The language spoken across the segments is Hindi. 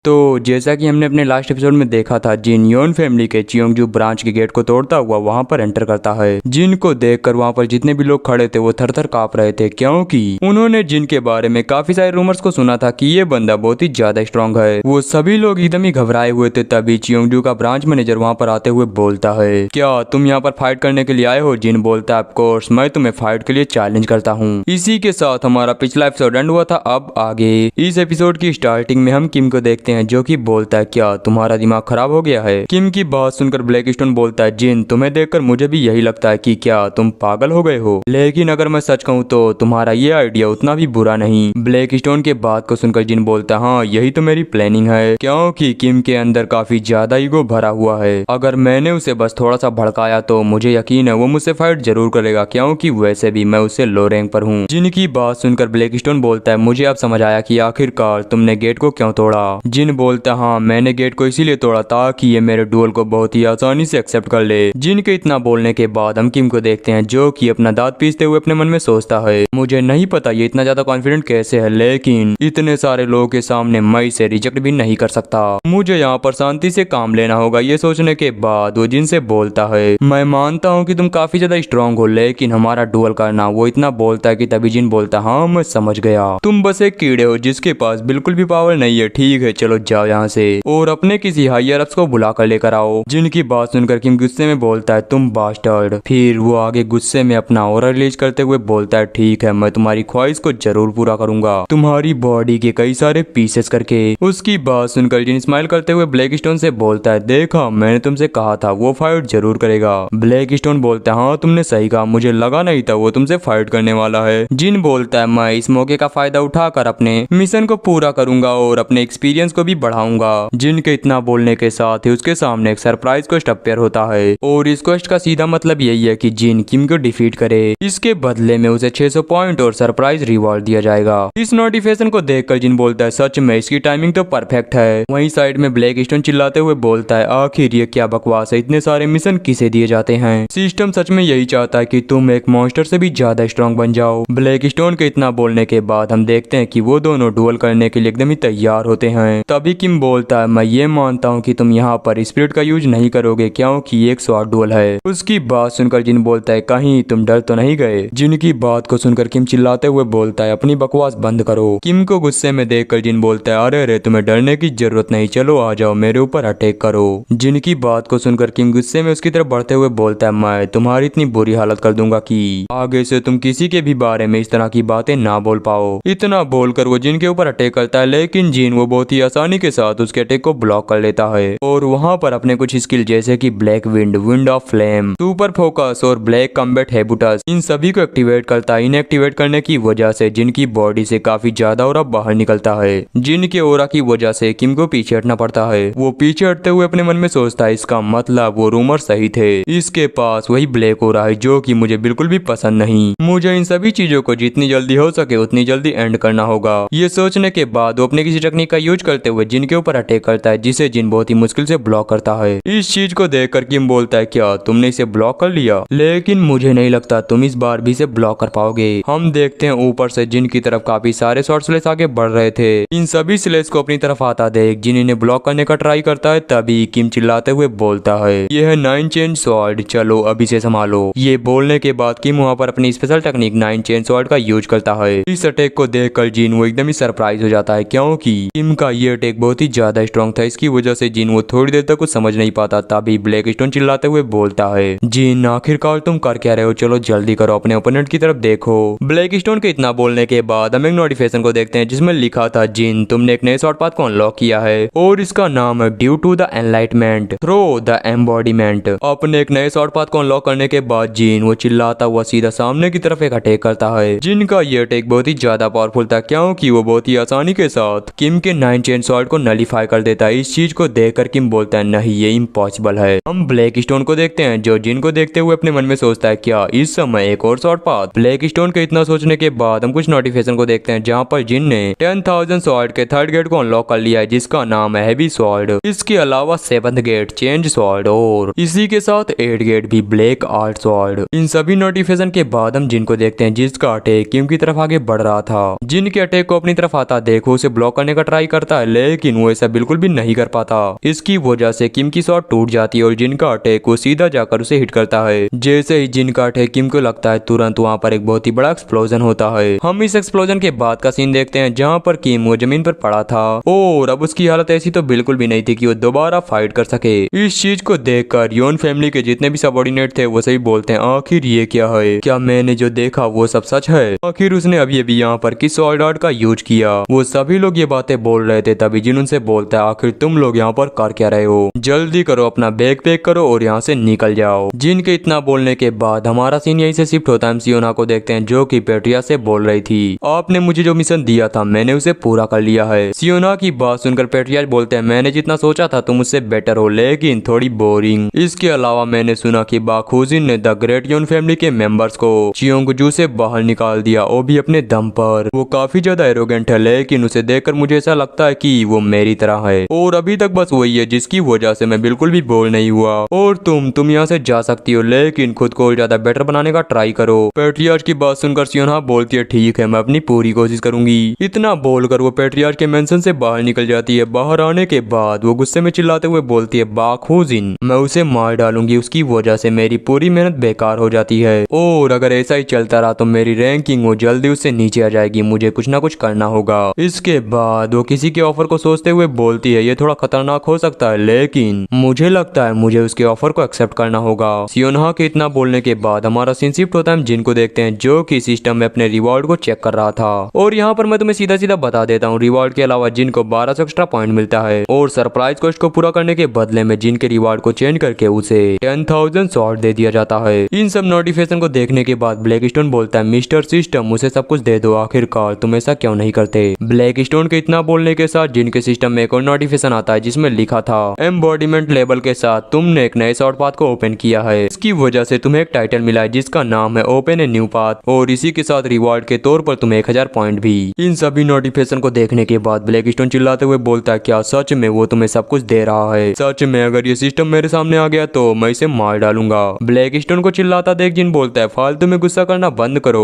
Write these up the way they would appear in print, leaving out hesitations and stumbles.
तो जैसा कि हमने अपने लास्ट एपिसोड में देखा था, जिन योन फैमिली के चियोंगजू ब्रांच के गेट को तोड़ता हुआ वहां पर एंटर करता है। जिन को देखकर वहां पर जितने भी लोग खड़े थे वो थर थर कांप रहे थे, क्योंकि उन्होंने जिन के बारे में काफी सारे रूमर्स को सुना था कि ये बंदा बहुत ही ज्यादा स्ट्रांग है। वो सभी लोग एकदम ही घबराए हुए थे। तभी चियोंगजू का ब्रांच मैनेजर वहाँ पर आते हुए बोलता है, क्या तुम यहाँ पर फाइट करने के लिए आए हो? जिन बोलता है, ऑफ कोर्स मैं तुम्हें फाइट के लिए चैलेंज करता हूँ। इसी के साथ हमारा पिछला एपिसोड एंड हुआ था। अब आगे इस एपिसोड की स्टार्टिंग में हम किम को देखते हैं, जो कि बोलता है, क्या तुम्हारा दिमाग खराब हो गया है? किम की बात सुनकर ब्लैकस्टोन बोलता है, जिन तुम्हें देखकर मुझे भी यही लगता है कि क्या तुम पागल हो गए हो, लेकिन अगर मैं सच कहूँ तो तुम्हारा ये आइडिया उतना भी बुरा नहीं। ब्लैकस्टोन के बात को सुनकर जिन बोलता है, हाँ यही तो मेरी प्लानिंग है, क्योंकि किम के अंदर काफी ज्यादा ईगो भरा हुआ है। अगर मैंने उसे बस थोड़ा सा भड़काया तो मुझे यकीन है वो मुझसे फाइट जरूर करेगा, क्योंकि वैसे भी मैं उससे लो रैंक पर हूँ। जिनकी बात सुनकर ब्लैकस्टोन बोलता है, मुझे अब समझ आया कि आखिरकार तुमने गेट को क्यों तोड़ा। जिन बोलता, हाँ मैंने गेट को इसीलिए तोड़ा ताकि ये मेरे डुअल को बहुत ही आसानी से एक्सेप्ट कर ले। जिन के इतना बोलने के बाद हम किम को देखते हैं, जो कि अपना दांत पीसते हुए अपने मन में सोचता है, मुझे नहीं पता ये इतना ज्यादा कॉन्फिडेंट कैसे है, लेकिन इतने सारे लोगों के सामने मैं इसे रिजेक्ट भी नहीं कर सकता। मुझे यहाँ पर शांति से काम लेना होगा। ये सोचने के बाद वो जिन से बोलता है, मैं मानता हूँ कि तुम काफी ज्यादा स्ट्रांग हो, लेकिन हमारा डुअल करना। वो इतना बोलता है कि तभी जिन बोलता, हाँ मैं समझ गया, तुम बस एक कीड़े हो जिसके पास बिल्कुल भी पावर नहीं है। ठीक है चलो जाओ यहाँ से और अपने किसी हायर अप्स को बुला कर लेकर आओ। जिनकी बात सुनकर किम गुस्से में बोलता है, तुम बास्टर्ड। फिर वो आगे गुस्से में अपना ऑरा रिलीज करते हुए बोलता है, ठीक है मैं तुम्हारी ख्वाहिश को जरूर पूरा करूंगा, तुम्हारी बॉडी के कई सारे पीसेस करके। उसकी बात सुनकर जिन स्माइल करते हुए ब्लैकस्टोन से बोलता है, देखा मैंने तुमसे कहा था वो फाइट जरूर करेगा। ब्लैकस्टोन बोलता है, हाँ तुमने सही कहा, मुझे लगा नहीं था वो तुमसे फाइट करने वाला है। जिन बोलता है, मैं इस मौके का फायदा उठाकर अपने मिशन को पूरा करूंगा और अपने एक्सपीरियंस को भी बढ़ाऊंगा। जिन के इतना बोलने के साथ ही उसके सामने एक सरप्राइज क्वेस्ट अपेयर होता है और इस क्वेस्ट का सीधा मतलब यही है कि जिन किम को डिफीट करे, इसके बदले में उसे 600 पॉइंट और सरप्राइज रिवॉर्ड दिया जाएगा। इस नोटिफिकेशन को देखकर जिन बोलता है, सच में इसकी टाइमिंग तो परफेक्ट है। वहीं साइड में ब्लैकस्टोन चिल्लाते हुए बोलता है, आखिर ये क्या बकवास है, इतने सारे मिशन किसे दिए जाते हैं? सिस्टम सच में यही चाहता है कि तुम एक मॉन्स्टर से भी ज्यादा स्ट्रांग बन जाओ। ब्लैकस्टोन के इतना बोलने के बाद हम देखते हैं कि वो दोनों डुअल करने के लिए एकदम ही तैयार होते हैं। तभी किम बोलता है, मैं ये मानता हूँ कि तुम यहाँ पर स्पिरिट का यूज नहीं करोगे क्योंकि एक स्वॉर्ड डुअल है। उसकी बात सुनकर जिन बोलता है, कहीं तुम डर तो नहीं गए? जिनकी बात को सुनकर किम चिल्लाते हुए बोलता है, अपनी बकवास बंद करो। किम को गुस्से में देखकर जिन बोलता है, अरे अरे तुम्हें डरने की जरूरत नहीं, चलो आ जाओ मेरे ऊपर अटैक करो। जिनकी बात को सुनकर किम गुस्से में उसकी तरफ बढ़ते हुए बोलता है, मैं तुम्हारी इतनी बुरी हालत कर दूंगा कि आगे से तुम किसी के भी बारे में इस तरह की बातें ना बोल पाओ। इतना बोलकर वो जिन के ऊपर अटैक करता है, लेकिन जिन वो बहुत ही आसानी के साथ उसके अटैक को ब्लॉक कर लेता है और वहाँ पर अपने कुछ स्किल जैसे कि black wind, wind of flame, super focus और ब्लैक कॉम्बैट हैबिटस, इन सभी को एक्टिवेट करता है। इन्हें एक्टिवेट करने की वजह से जिनकी बॉडी से काफी ज्यादा ऑरा बाहर निकलता है। जिन के ऑरा की वजह से किम को पीछे हटना पड़ता है। वो पीछे हटते हुए अपने मन में सोचता है, इसका मतलब वो रूमर सही थे, इसके पास वही ब्लैक ऑरा है जो कि मुझे बिल्कुल भी पसंद नहीं। मुझे इन सभी चीजों को जितनी जल्दी हो सके उतनी जल्दी एंड करना होगा। ये सोचने के बाद वो अपने किसी टेक्निक का यूज करते हुए जिन के ऊपर अटैक करता है, जिसे जिन बहुत ही मुश्किल से ब्लॉक करता है। इस चीज को देखकर किम बोलता है, क्या तुमने इसे ब्लॉक कर लिया? लेकिन मुझे नहीं लगता तुम इस बार भी इसे ब्लॉक कर पाओगे। हम देखते हैं ऊपर से जिन की तरफ काफी सारे शॉर्ट स्लेस आगे बढ़ रहे थे। इन सभी स्लेस को अपनी तरफ आता देख जिन इन्हें ब्लॉक करने का ट्राई करता है। तभी किम चिल्लाते हुए बोलता है, यह है 9 चेन स्वॉर्ड, चलो अभी से संभालो। ये बोलने के बाद किम वहाँ पर अपनी स्पेशल टेक्निक 9 चेन स्वॉर्ड का यूज करता है। इस अटैक को देखकर जिन वो एकदम ही सरप्राइज हो जाता है, क्योंकि किम का ये अटैक बहुत ही ज्यादा स्ट्रॉन्ग था। इसकी वजह से जिन वो थोड़ी देर तक कुछ समझ नहीं पाता। तभी ब्लैकस्टोन चिल्लाते हुए बोलता है, जिन आखिरकार तुम कर क्या रहे हो, चलो जल्दी करो, अपने ओपोनेंट की तरफ देखो। ब्लैकस्टोन के इतना बोलने के बाद हम एक नोटिफिकेशन को देखते हैं जिसमें लिखा था, जिन तुमने एक नए शॉर्ट पाथ को अनलॉक किया है और इसका नाम है due to the enlightenment through the embodiment. अपने एक नए शॉर्ट पाथ को अनलॉक करने के बाद जिन वो चिल्लाता हुआ सीधा सामने की तरफ एक अटैक करता है। जिन का ये अटैक बहुत ही ज्यादा पावरफुल था, क्योंकि वो बहुत ही आसानी के साथ किम के 9 चेन स्वॉर्ड को नलीफाई कर देता है। इस चीज को देखकर किम बोलता है, नहीं ये इम्पॉसिबल है। हम ब्लैकस्टोन को देखते हैं जो जिन को देखते हुए अपने मन में सोचता है, क्या इस समय एक और शॉर्ट पाथ? ब्लैकस्टोन के इतना सोचने के बाद हम कुछ नोटिफिकेशन को देखते हैं जहाँ पर जिन ने 10,000 स्वॉर्ड के थर्ड गेट को अनलॉक कर लिया है, जिसका नाम है हैवी स्वॉर्ड। इसके अलावा 7th गेट चेंज स्वॉर्ड और इसी के साथ 8th गेट भी ब्लैक आर्ट स्वॉर्ड। इन सभी नोटिफिकेशन के बाद हम जिन को देखते हैं जिसका अटैक किम की तरफ आगे बढ़ रहा था। जिन के अटैक को अपनी तरफ आता देखो उसे ब्लॉक करने का ट्राई करता है, लेकिन वो ऐसा बिल्कुल भी नहीं कर पाता। इसकी वजह से किम की शॉट टूट जाती है और जिन का अटैक वो सीधा जाकर उसे हिट करता है। जैसे ही जिन का अटैक किम को लगता है तुरंत वहाँ पर एक बहुत ही बड़ा एक्सप्लोजन होता है। हम इस एक्सप्लोजन के बाद का सीन देखते हैं जहाँ पर किम वो जमीन पर पड़ा था और अब उसकी हालत ऐसी तो बिल्कुल भी नहीं थी कि वो दोबारा फाइट कर सके। इस चीज को देखकर योन फैमिली के जितने भी सबऑर्डिनेट थे वो सभी बोलते हैं आखिर ये क्या है, क्या मैंने जो देखा वो सब सच है, आखिर उसने अभी अभी यहाँ पर किस सॉर्ड आर्ट का यूज किया। वो सभी लोग ये बातें बोल रहे थे तभी जिन उनसे बोलता है आखिर तुम लोग यहाँ पर कर क्या रहे हो, जल्दी करो अपना बैग पैक करो और यहाँ से निकल जाओ। जिन के इतना बोलने के बाद हमारा सीन यहीं से शिफ्ट होता है। हम सियोना को देखते हैं जो कि पेट्रिया से बोल रही थी आपने मुझे जो मिशन दिया था मैंने उसे पूरा कर लिया है। सियोना की बात सुनकर पेट्रिया बोलते हैं मैंने जितना सोचा था तुम मुझसे बेटर हो लेकिन थोड़ी बोरिंग। इसके अलावा मैंने सुना कि बाखुजिन ने द ग्रेट योन फैमिली के मेंबर्स को चियोंगजू से बाहर निकाल दिया, वो भी अपने दम पर। वो काफी ज्यादा एरोगेंट है लेकिन उसे देखकर मुझे ऐसा लगता है कि वो मेरी तरह है और अभी तक बस वही है जिसकी वजह से मैं बिल्कुल भी बोर नहीं हुआ। और तुम यहाँ से जा सकती हो लेकिन खुद को ज्यादा बेटर बनाने का ट्राई करो। पेट्रियार्च की बात सुनकर सियोना बोलती है ठीक है मैं अपनी पूरी कोशिश करूंगी। इतना बोलकर वो पेट्रियार्च के मेंशन से बाहर निकल जाती है। बाहर आने के बाद वो गुस्से में चिल्लाते हुए बोलती है बाखुजिन मैं उसे मार डालूंगी, उसकी वजह से मेरी पूरी मेहनत बेकार हो जाती है और अगर ऐसा ही चलता रहा तो मेरी रैंकिंग वो जल्दी उससे नीचे आ जाएगी, मुझे कुछ ना कुछ करना होगा। इसके बाद वो किसी के ऑफर को सोचते हुए बोलती है ये थोड़ा खतरनाक हो सकता है लेकिन मुझे लगता है मुझे उसके ऑफर को एक्सेप्ट करना होगा। सियोना के इतना बोलने के बाद हमारा सीन शिफ्ट होता है। जिनको देखते हैं जो कि सिस्टम में अपने रिवॉर्ड को चेक कर रहा था और यहाँ पर मैं तुम्हें सीधा सीधा बता देता हूँ रिवॉर्ड के अलावा जिनको 1200 एक्स्ट्रा पॉइंट मिलता है और सरप्राइज क्वेस्ट को पूरा करने के बदले में जिनके रिवॉर्ड को चेंज करके उसे 10,000 शॉट दे दिया जाता है। इन सब नोटिफिकेशन को देखने के बाद ब्लैकस्टोन बोलता है मिस्टर सिस्टम उसे सब कुछ दे दो, आखिरकार तुम ऐसा क्यों नहीं करते। ब्लैकस्टोन के इतना बोलने के साथ जिनके सिस्टम में एक और नोटिफिकेशन आता है जिसमें लिखा था एम्बॉडीमेंट लेबल के साथ तुमने एक नए शॉर्ट पाथ को ओपन किया है, इसकी वजह से तुम्हें एक टाइटल मिला है जिसका नाम है ओपन ए न्यू पाथ और इसी के साथ रिवॉर्ड के तौर पर तुम्हें 1000 पॉइंट भी। इन सभी नोटिफिकेशन को देखने के बाद ब्लैकस्टोन चिल्लाते हुए बोलता है क्या सच में वो तुम्हें सब कुछ दे रहा है, सच में अगर ये सिस्टम मेरे सामने आ गया तो मैं इसे मार डालूंगा। ब्लैकस्टोन को चिल्लाता देख जिन बोलता है फालतू में गुस्सा करना बंद करो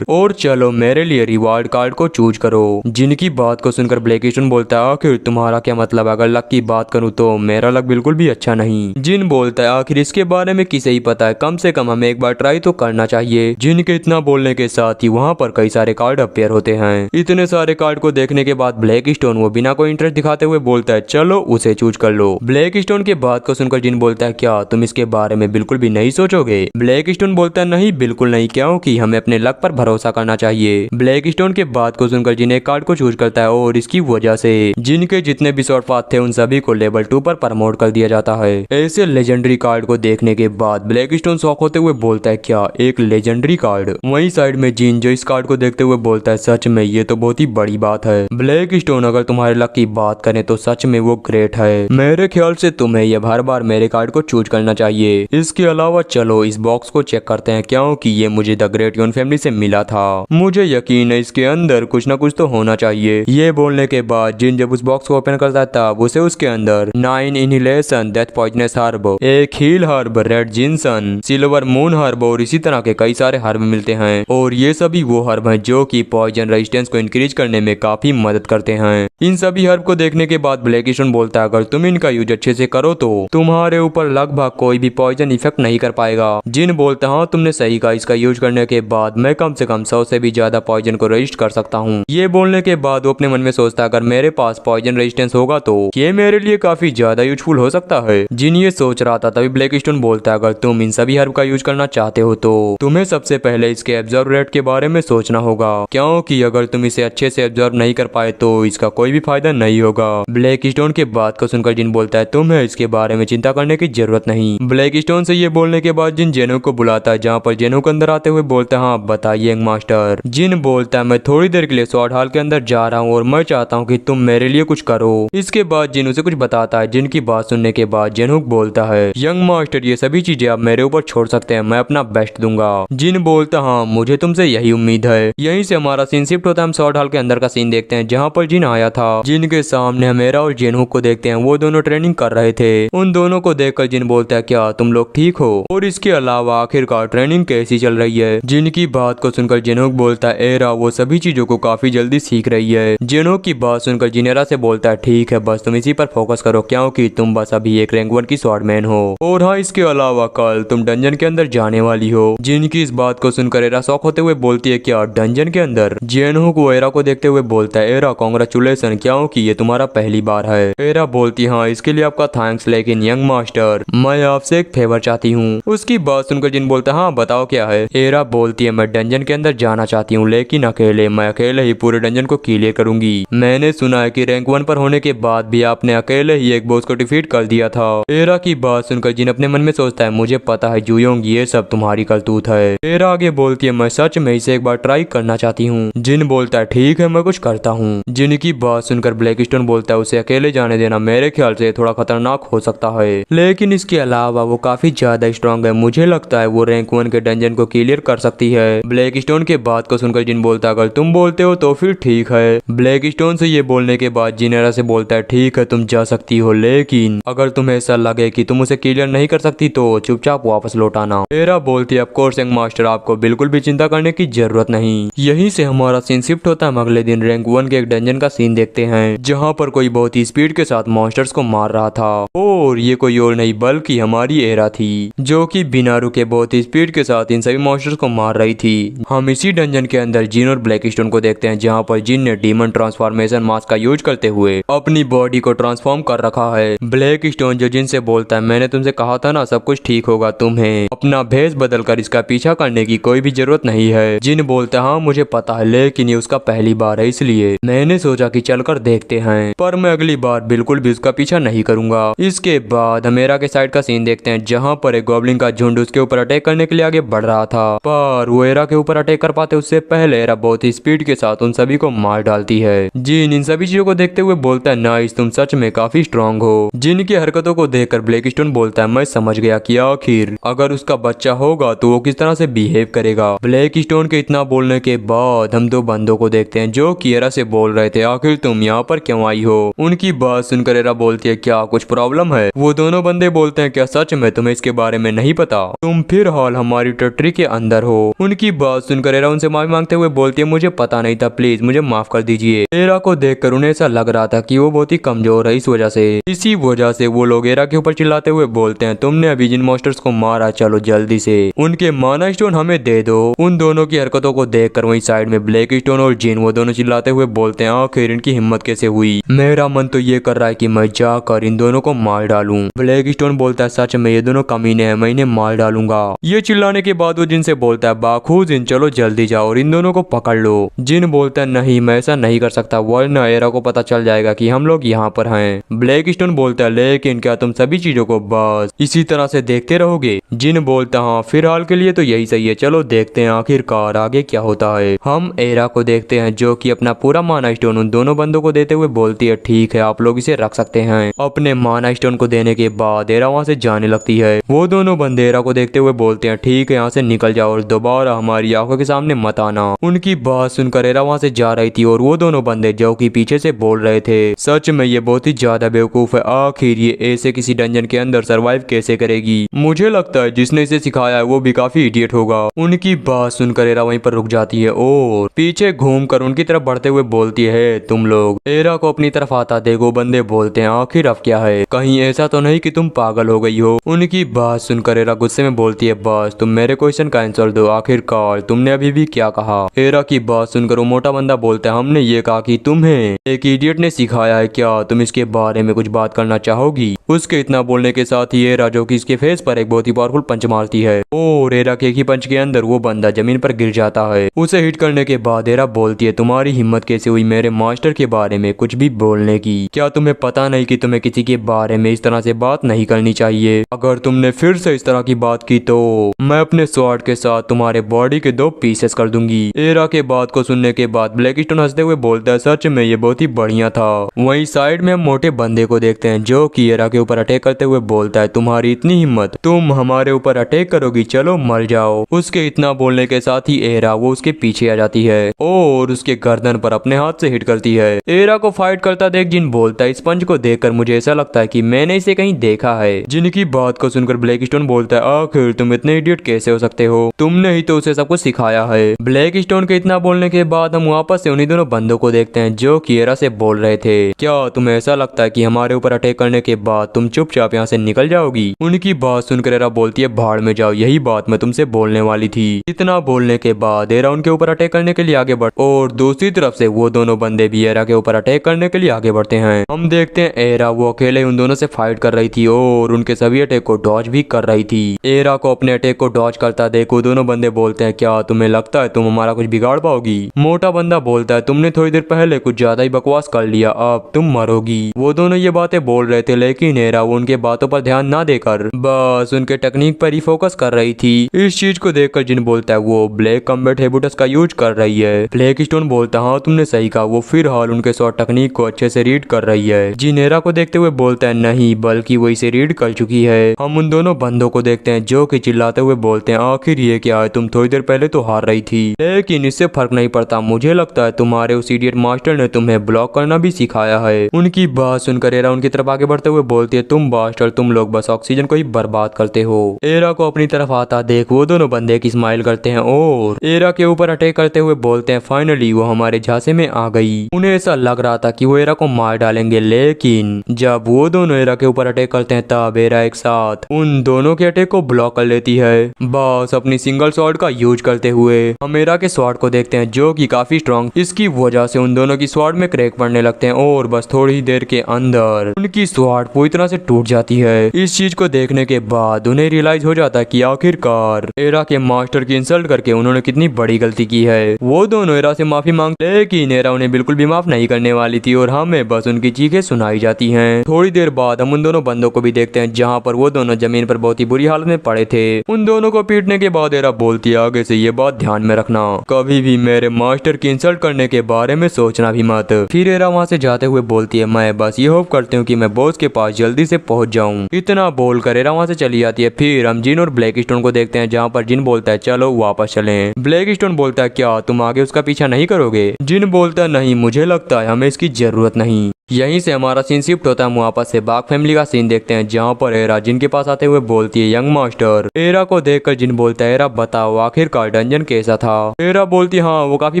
और चलो मेरे लिए रिवॉर्ड कार्ड को चूज करो। जिनकी बात को सुनकर ब्लैकस्टोन बोलता है आखिर तुम्हारा क्या मतलब, अगर लक की बात करूँ तो मेरा लक बिल्कुल भी अच्छा नहीं। जिन बोलता है आखिर इसके बारे में किसे ही पता है, कम से कम हमें एक बार ट्राई तो करना चाहिए। जिनके इतना बोलने के साथ ही वहाँ पर कई सारे कार्ड अपेयर होते हैं। इतने सारे कार्ड को देखने के बाद ब्लैकस्टोन वो बिना कोई इंटरेस्ट दिखाते हुए बोलता है चलो उसे चूज कर लो। ब्लैकस्टोन के बात को सुनकर जिन बोलता है क्या तुम इसके बारे में बिल्कुल भी नहीं सोचोगे। ब्लैकस्टोन बोलता है नहीं बिल्कुल नहीं, क्योंकि हमें अपने लक पर भरोसा करना चाहिए। ब्लैकस्टोन के बात को सुनकर जिन एक कार्ड को चूज करता है और इसकी वजह से जिनके जितने भी शॉर्ट पाथ थे उन सभी को लेवल 2 पर प्रमोट कर दिया जाता है। ऐसे लेजेंडरी कार्ड को देखने के बाद ब्लैकस्टोन शॉक होते हुए बोलता है क्या एक लेजेंडरी कार्ड। वहीं साइड में जिन जो इस कार्ड को देखते हुए बोलता है सच में ये तो बहुत ही बड़ी बात है ब्लैकस्टोन, अगर तुम्हारे लक की बात करें तो सच में वो ग्रेट है। मेरे ख्याल से तुम्हें ये हर बार मेरे कार्ड को चूज करना चाहिए। इसके अलावा चलो इस बॉक्स को चेक करते हैं क्योंकि ये मुझे द ग्रेट योन फैमिली से मिला था, मुझे यकीन है इसके अंदर कुछ ना कुछ तो होना चाहिए। ये बोलने के बाद जिन जब उस बॉक्स को ओपन करता था उसे उसके अंदर 9 इनहेलेशन डेथ पॉइजनस हर्ब, एक heal herb, red ginseng, silver moon herb और इसी तरह के कई सारे हर्ब मिलते हैं और ये सभी वो हर्ब हैं जो कि पॉइजन रेजिस्टेंस को इंक्रीज करने में काफी मदद करते हैं। इन सभी हर्ब को देखने के बाद ब्लैकस्टोन बोलता है अगर तुम इनका यूज अच्छे से करो तो तुम्हारे ऊपर लगभग कोई भी पॉइजन इफेक्ट नहीं कर पाएगा। जिन बोलता हाँ तुमने सही कहा, इसका यूज करने के बाद मैं कम से कम 100 से भी ज्यादा पॉइजन को रजिस्ट कर सकता हूँ। ये बोलने के बाद वो अपने मन में सोचता है अगर मेरे पास पॉइजन रेजिस्टेंस होगा तो ये मेरे लिए काफी ज्यादा यूजफुल हो सकता है। जिन ये सोच रहा था तभी ब्लैकस्टोन बोलता है अगर तुम इन सभी हर्ब का यूज करना चाहते हो तो तुम्हें सबसे पहले इसके एब्जॉर्ब रेट के बारे में सोचना होगा, क्योंकि अगर तुम इसे अच्छे से एब्जॉर्ब नहीं कर पाए तो इसका कोई भी फायदा नहीं होगा। ब्लैकस्टोन के बात को सुनकर जिन बोलता है तुम्हें इसके बारे में चिंता करने की जरूरत नहीं। ब्लैकस्टोन से ये बोलने के बाद जिन जेनो को बुलाता है जहाँ पर जेनो के अंदर आते हुए बोलता है हाँ बताइए यंग मास्टर। जिन बोलता है मैं थोड़ी देर के लिए स्वॉर्ड हॉल के अंदर जा रहा हूँ और मैं चाहता हूँ कि तुम मेरे लिए कुछ करो। इसके बाद जिन उसे कुछ बताता है। जिनकी बात सुनने के बाद जेनुक बोलता है यंग मास्टर ये सभी चीजें आप मेरे ऊपर छोड़ सकते हैं, मैं अपना बेस्ट दूंगा। जिन बोलता हाँ मुझे तुमसे यही उम्मीद है। यहीं से हमारा सीन शिफ्ट होता है। हम स्वॉर्ड हॉल के अंदर का सीन देखते हैं जहाँ पर जिन आया था। जिनके सामने हमेरा और जेनुक को देखते हैं, वो दोनों ट्रेनिंग कर रहे थे। उन दोनों को देखकर जिन बोलता है क्या तुम लोग ठीक हो और इसके अलावा आखिरकार ट्रेनिंग कैसी चल रही है। जिनकी बात को सुनकर जेनुक बोलता है एरा वो सभी चीजों को काफी जल्दी सीख रही है। जेनुक की बात सुनकर सुनकर जिन एरा से बोलता है ठीक है बस तुम इसी पर फोकस करो क्योंकि तुम बस अभी एक रैंक 1 की स्वॉर्डमैन हो और हाँ इसके अलावा कल तुम डंजन के अंदर जाने वाली हो। जिन की इस बात को सुनकर एरा शॉक होते हुए बोलती है क्या डंजन के अंदर। जिनहुक वो एरा को देखते हुए बोलता है एरा कांग्रेचुलेशन क्योंकि ये तुम्हारा पहली बार है। एरा बोलती हाँ इसके लिए आपका थैंक्स लेकिन यंग मास्टर मैं आपसे एक फेवर चाहती हूँ। उसकी बात सुनकर जिन बोलता है हाँ बताओ क्या है। एरा बोलती है मैं डंजन के अंदर जाना चाहती हूँ लेकिन अकेले, मैं अकेले ही पूरे डंजन को क्लियर करूंगी। मैंने सुना है कि रैंक 1 पर होने के बाद भी आपने अकेले ही एक बॉस को डिफीट कर दिया था। एरा की बात सुनकर जिन अपने मन में सोचता है मुझे पता है जुयोंग ये सब तुम्हारी करतूत है। एरा आगे बोलती है मैं सच में इसे एक बार ट्राई करना चाहती हूँ। जिन बोलता है ठीक है मैं कुछ करता हूँ। जिन की बात सुनकर ब्लैकस्टोन बोलता है उसे अकेले जाने देना मेरे ख्याल से थोड़ा खतरनाक हो सकता है लेकिन इसके अलावा वो काफी ज्यादा स्ट्रॉन्ग है, मुझे लगता है वो रैंक 1 के डंजन को क्लियर कर सकती है। ब्लैकस्टोन के बात को सुनकर जिन बोलता है अगर तुम बोलते हो तो फिर ठीक है। ब्लैकस्टोन से ये बोलने के बाद जिन एरा से बोलता है ठीक है तुम जा सकती हो लेकिन अगर तुम्हें ऐसा लगे कि तुम उसे क्लियर नहीं कर सकती तो चुपचाप वापस लौट आना। एरा बोलती है ऑफ कोर्स यंग मास्टर आपको बिल्कुल भी चिंता करने की जरूरत नहीं। यहीं से हमारा सीन शिफ्ट होता है। हम अगले दिन रैंक 1 के एक डंजन का सीन देखते हैं जहाँ पर कोई बहुत ही स्पीड के साथ मॉन्स्टर्स को मार रहा था और ये कोई और नहीं बल्कि हमारी एरा थी जो कि बिना रुके बहुत ही स्पीड के साथ इन सभी मॉन्स्टर्स को मार रही थी। हम इसी डंजन के अंदर जिन और ब्लैकस्टोन को देखते हैं जहाँ पर जिन ने डीमन ट्रांसफॉर्मेशन मास्क का यूज करते हुए अपनी बॉडी को ट्रांसफॉर्म कर रखा है। ब्लैकस्टोन जो जिन से बोलता है मैंने तुमसे कहा था ना सब कुछ ठीक होगा, तुम्हें अपना भेष बदल कर इसका पीछा करने की कोई भी जरूरत नहीं है। जिन बोलता है हाँ मुझे पता है लेकिन ये उसका पहली बार है इसलिए मैंने सोचा कि चलकर देखते हैं पर मैं अगली बार बिल्कुल भी उसका पीछा नहीं करूंगा। इसके बाद हम एरा के साइड का सीन देखते हैं जहाँ पर एक गॉब्लिन का झुंड उसके ऊपर अटैक करने के लिए आगे बढ़ रहा था पर वो एरा के ऊपर अटैक कर पाते उससे पहले एरा बहुत ही स्पीड के साथ उन सभी को मार डालती है। जिन इन सभी चीजों को देखते हुए बोलता है नाइस तुम सच में काफी स्ट्रांग हो। जिन की हरकतों को देखकर ब्लैकस्टोन बोलता है मैं समझ गया कि आखिर अगर उसका बच्चा होगा तो वो किस तरह से बिहेव करेगा। ब्लैकस्टोन के इतना बोलने के बाद हम दो बंदों को देखते हैं जो कि एरा से बोल रहे थे आखिर तुम यहाँ पर क्यों आई हो। उनकी बात सुनकर एरा बोलती है क्या कुछ प्रॉब्लम है। वो दोनों बंदे बोलते हैं क्या सच में तुम्हें इसके बारे में नहीं पता, तुम फिर हाल हमारी टेरिटरी के अंदर हो। उनकी बात सुनकर एरा उनसे माफी मांगते हुए बोलती है मुझे पता नहीं था प्लीज मुझे माफ कर दीजिए। एरा को देखकर उन्हें ऐसा लग रहा था कि वो बहुत ही कमजोर है इसी वजह से वो लोग एरा के ऊपर चिल्लाते हुए बोलते हैं तुमने अभी जिन मॉन्स्टर्स को मारा चलो जल्दी से उनके माना स्टोन हमें दे दो। उन दोनों की हरकतों को देखकर वहीं साइड में ब्लैकस्टोन और जिन वो दोनों चिल्लाते हुए बोलते हैं आखिर इनकी हिम्मत कैसे हुई, मेरा मन तो ये कर रहा है कि मैं जाकर इन दोनों को मार डालूं। ब्लैकस्टोन बोलता है सच में ये दोनों कमीने हैं मैं इन्हें मार डालूंगा। ये चिल्लाने के बाद वो जिन से बोलता है बाखूब जिन चलो जल्दी जाओ और इन दोनों को पकड़ लो। जिन बोलता है नहीं मैं ऐसा नहीं कर सकता वरना एरा को पता चल जाएगा कि हम लोग यहाँ पर हैं। ब्लैकस्टोन बोलता है लेकिन क्या तुम सभी चीजों को बस इसी तरह से देखते रहोगे। जिन बोलता हाँ फिलहाल के लिए तो यही सही है चलो देखते हैं आखिरकार आगे क्या होता है। हम एरा को देखते हैं जो कि अपना पूरा माना स्टोन उन दोनों बंदों को देते हुए बोलती है ठीक है आप लोग इसे रख सकते हैं। अपने माना स्टोन को देने के बाद एरा वहाँ से जाने लगती है। वो दोनों बंदे एरा को देखते हुए बोलते हैं ठीक है यहाँ से निकल जाओ और दोबारा हमारी आंखों के सामने मत आना। उनकी बात सुनकर एरा वहाँ से जा रही थी और वो दोनों बंदे जो कि पीछे से बोल रहे थे सच में ये बहुत ही ज्यादा बेवकूफ है, आखिर ये ऐसे किसी डंजन के अंदर सरवाइव कैसे करेगी। मुझे लगता है जिसने इसे सिखाया है वो भी काफी इडियट होगा। उनकी बात सुनकर एरा वहीं पर रुक जाती है और पीछे घूमकर उनकी तरफ बढ़ते हुए बोलती है तुम लोग। एरा को अपनी तरफ आता देखो बंदे बोलते हैं आखिर अब क्या है, कहीं ऐसा तो नहीं कि तुम पागल हो गई हो। उनकी बात सुनकर एरा गुस्से में बोलती है बस तुम मेरे क्वेश्चन का आंसर दो, आखिरकार तुमने अभी भी क्या कहा। एरा की बात सुनकर वो मोटा बंदा बोलता है हमने ये कहा कि तुम्हें एक इडियट ने सिखाया है, क्या तुम इसके बारे में कुछ बात करना चाहोगी। उसके इतना बोलने के साथ ही एरा जो कि इसके फेस पर एक बहुत ही पावरफुल पंच मारती है और एरा के एक ही पंच के अंदर वो बंदा जमीन पर गिर जाता है। उसे हिट करने के बाद एरा बोलती है तुम्हारी हिम्मत कैसे हुई मेरे मास्टर के बारे में कुछ भी बोलने की, क्या तुम्हें पता नहीं कि तुम्हें किसी के बारे में इस तरह से बात नहीं करनी चाहिए, अगर तुमने फिर से इस तरह की बात की तो मैं अपने स्वॉर्ड के साथ तुम्हारे बॉडी के 2 पीसेस कर दूंगी। एरा के बात को सुनने के बाद ब्लैकस्टोन हंसते हुए बोलता है सच में ये बहुत ही बढ़िया था। वहीं साइड में हम मोटे बंदे को देखते हैं जो कि एरा के ऊपर अटैक करते हुए बोलता है तुम्हारी इतनी हिम्मत, तुम हमारे ऊपर अटैक करोगी, चलो मर जाओ। उसके इतना बोलने के साथ ही एरा वो उसके पीछे आ जाती है और उसके गर्दन पर अपने हाथ से हिट करती है। एरा को फाइट करता देख जिन बोलता है इस पंच को देखकर मुझे ऐसा लगता है कि मैंने इसे कहीं देखा है। जिनकी बात को सुनकर ब्लैकस्टोन बोलता है आखिर तुम इतने इडियट कैसे हो सकते हो, तुमने ही तो उसे सब कुछ सिखाया है। ब्लैकस्टोन के इतना बोलने के बाद हम वापस से उन्हीं दोनों बंदों को देखते हैं जो कि एरा से बोल रहे थे, क्या तुम्हें ऐसा लगता है कि हमारे ऊपर अटैक करने के बाद तुम चुपचाप यहाँ से निकल जाओगी? उनकी बात सुनकर एरा बोलती है, भाड़ में जाओ, यही बात मैं तुमसे बोलने वाली थी। इतना बोलने के बाद एरा उनके ऊपर अटैक करने के लिए आगे बढ़ और दूसरी तरफ से वो दोनों बंदे भी एरा के ऊपर अटैक करने के लिए आगे बढ़ते हैं। हम देखते हैं एरा वो अकेले उन दोनों से फाइट कर रही थी और उनके सभी अटैक को डॉज भी कर रही थी। एरा को अपने अटैक को डॉज करता देखो दोनों बंदे बोलते हैं, क्या तुम्हें लगता है तुम हमारा कुछ बिगाड़ पाओगी? मोटा बंदा बोलता है, तुमने थोड़ी देर पहले कुछ ज्यादा ही बकवास कर लिया, अब तुम मरोगी। वो दोनों ये बातें बोल रहे थे लेकिन एरा वो उनके बातों पर ध्यान ना देकर बस उनके टेक्निक पर ही फोकस कर रही थी। इस चीज को देखकर जिन बोलता है, वो ब्लैक कॉम्बैट हेबुटस का यूज कर रही है। ब्लैक स्टोन बोलता, हाँ तुमने सही कहा। वो फिलहाल उनके शॉट टेक्निक को अच्छे से रीड कर रही है। जिन एरा को देखते हुए बोलता है, नहीं बल्कि वो इसे रीड कर चुकी है। हम उन दोनों बंदों को देखते हैं जो कि चिल्लाते हुए बोलते हैं, आखिर ये क्या है, तुम थोड़ी देर पहले तो हार रही थी लेकिन इससे फर्क नहीं पड़ता। मुझे लगता है तुम्हारे उस इडियट मास्टर ने तुम्हें ब्लॉक करना भी सिखाया है। उनकी बात सुनकर एरा उनकी तरफ आगे बढ़ते हुए बोलती है, तुम बास्टर, तुम लोग बस ऑक्सीजन को ही बर्बाद करते हो। एरा को अपनी तरफ आता देख वो दोनों बंदे की स्माइल करते हैं और एरा के ऊपर अटैक करते हुए बोलते हैं, फाइनली वो हमारे झांसे में आ गई। उन्हें ऐसा लग रहा था कि वो एरा को मार डालेंगे लेकिन जब वो दोनों एरा के ऊपर अटैक करते हैं तब एरा एक साथ उन दोनों के अटैक को ब्लॉक कर लेती है। बस अपनी सिंगल शॉट का यूज करते हुए हम एरा के शॉट को देखते हैं जो कि काफी स्ट्रॉन्ग, इसकी वजह से उन दोनों की स्वॉर्ड में क्रैक पड़ने लगते हैं और बस थोड़ी ही देर के अंदर उनकी स्वॉर्ड पूरी तरह से टूट जाती है। इस चीज को देखने के बाद उन्हें रियलाइज हो जाता है कि आखिरकार एरा के मास्टर की इंसल्ट करके उन्होंने कितनी बड़ी गलती की है। वो दोनों एरा से माफी मांगते लेकिन एरा उन्हें बिल्कुल भी माफ नहीं करने वाली थी और हमें बस उनकी चीखें सुनाई जाती हैं। थोड़ी देर बाद हम उन दोनों बंदों को भी देखते हैं जहाँ पर वो दोनों जमीन पर बहुत ही बुरी हालत में पड़े थे। उन दोनों को पीटने के बाद एरा बोलती है, आगे से ये बात ध्यान में रखना, कभी भी मेरे मास्टर की इंसल्ट करने के बारे में सोचना भी मत। फिर एरा वहाँ से जाते हुए बोलती है, मैं बस ये होप करती हूँ कि मैं बॉस के पास जल्दी से पहुंच जाऊं। इतना बोलकर एरा वहाँ से चली जाती है। फिर हम जिन और ब्लैक स्टोन को देखते हैं जहाँ पर जिन बोलता है, चलो वापस चलें। ब्लैक स्टोन बोलता है, क्या तुम आगे उसका पीछा नहीं करोगे? जिन बोलता है, नहीं मुझे लगता है हमें इसकी जरूरत नहीं। यहीं से हमारा सीन शिफ्ट होता है, हम वापस से बाग फैमिली का सीन देखते हैं जहाँ पर एरा जिन के पास आते हुए बोलती है, यंग मास्टर। एरा को देखकर जिन बोलता है, एरा बताओ आखिरकार डंजन कैसा था? एरा बोलती है, हाँ वो काफी